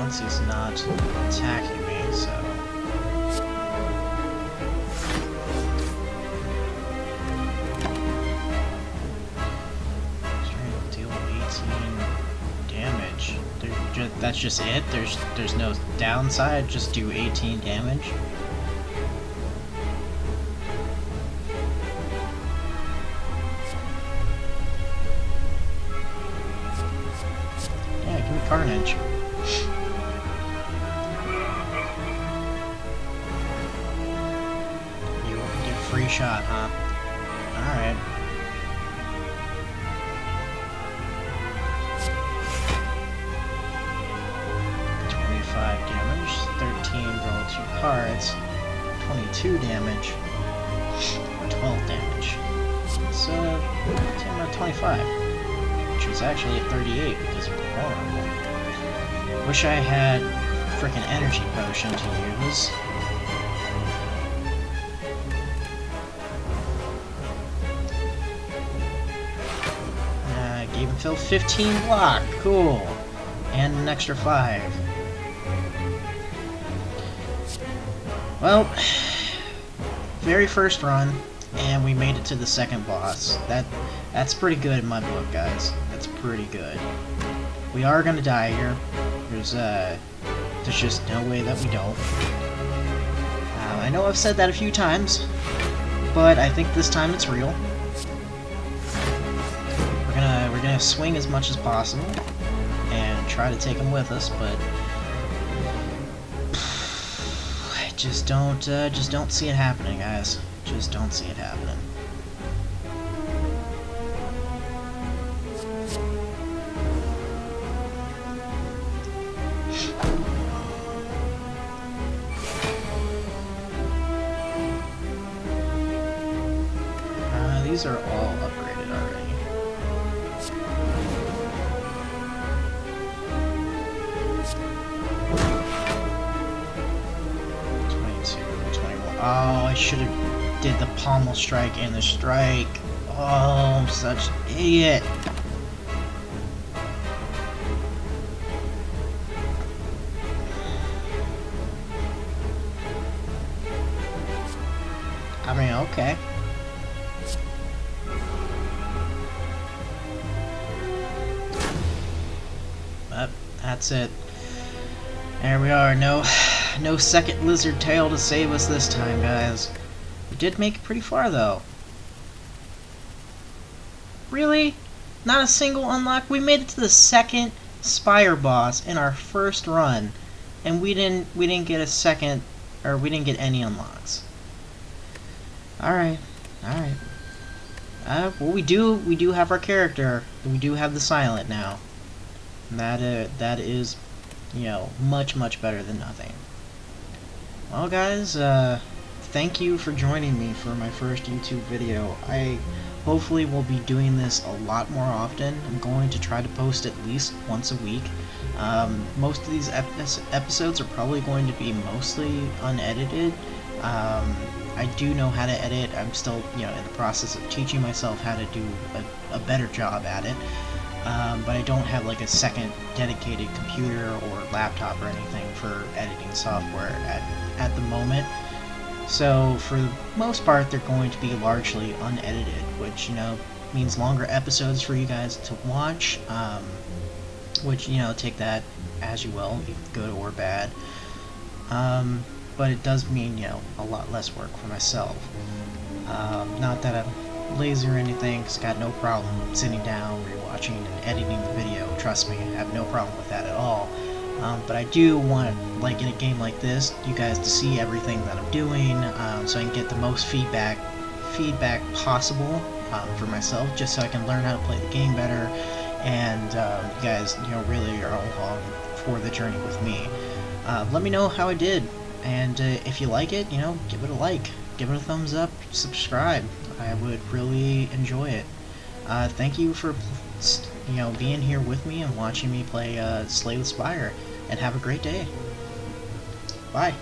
once he's not attacking me, so... Strength deal 18 damage. That's just it? There's no downside, just do 18 damage? Yeah, give me Carnage. You get a free shot, huh? Alright. Damage, 13, draw 2 cards, 22 damage, or 12 damage. It's 10 out of 25, which was actually a 38 because of the vulnerable. Wish I had frickin' energy potion to use. Gave him Phil 15 block, cool, and an extra 5. Well, very first run, and we made it to the second boss. That's pretty good in my book, guys. That's pretty good. We are gonna die here. There's just no way that we don't. I know I've said that a few times, but I think this time it's real. We're gonna swing as much as possible and try to take him with us, but just don't see it happening, guys. Just don't see it happening. These are all upgraded already. Oh, I should have did the pommel strike and the strike. Oh, I'm such an idiot. I mean, okay. But that's it. There we are. No second lizard tail to save us this time, guys. We did make it pretty far, though. Really? Not a single unlock? We made it to the second Spire boss in our first run, and we didn't get a second, or we didn't get any unlocks. Alright. Well, we do have our character. We do have the Silent now. And that is, you know, much better than nothing. Well, guys, thank you for joining me for my first YouTube video. I hopefully will be doing this a lot more often. I'm going to try to post at least once a week. Most of these episodes are probably going to be mostly unedited. I do know how to edit. I'm still, you know, in the process of teaching myself how to do a better job at it. But I don't have like a second dedicated computer or laptop or anything for editing software at the moment. So for the most part, they're going to be largely unedited, which, you know, means longer episodes for you guys to watch, which, you know, take that as you will, good or bad. But it does mean, you know, a lot less work for myself. Not that I'm lazy or anything, just got no problem sitting down, rewatching, and editing the video. Trust me, I have no problem with that at all. But I do want, like in a game like this, you guys to see everything that I'm doing, so I can get the most feedback possible for myself, just so I can learn how to play the game better, and you guys, you know, really are along for the journey with me. Let me know how I did, and if you like it, you know, give it a like, give it a thumbs up, subscribe. I would really enjoy it. Thank you for, you know, being here with me and watching me play Slay the Spire, and have a great day. Bye.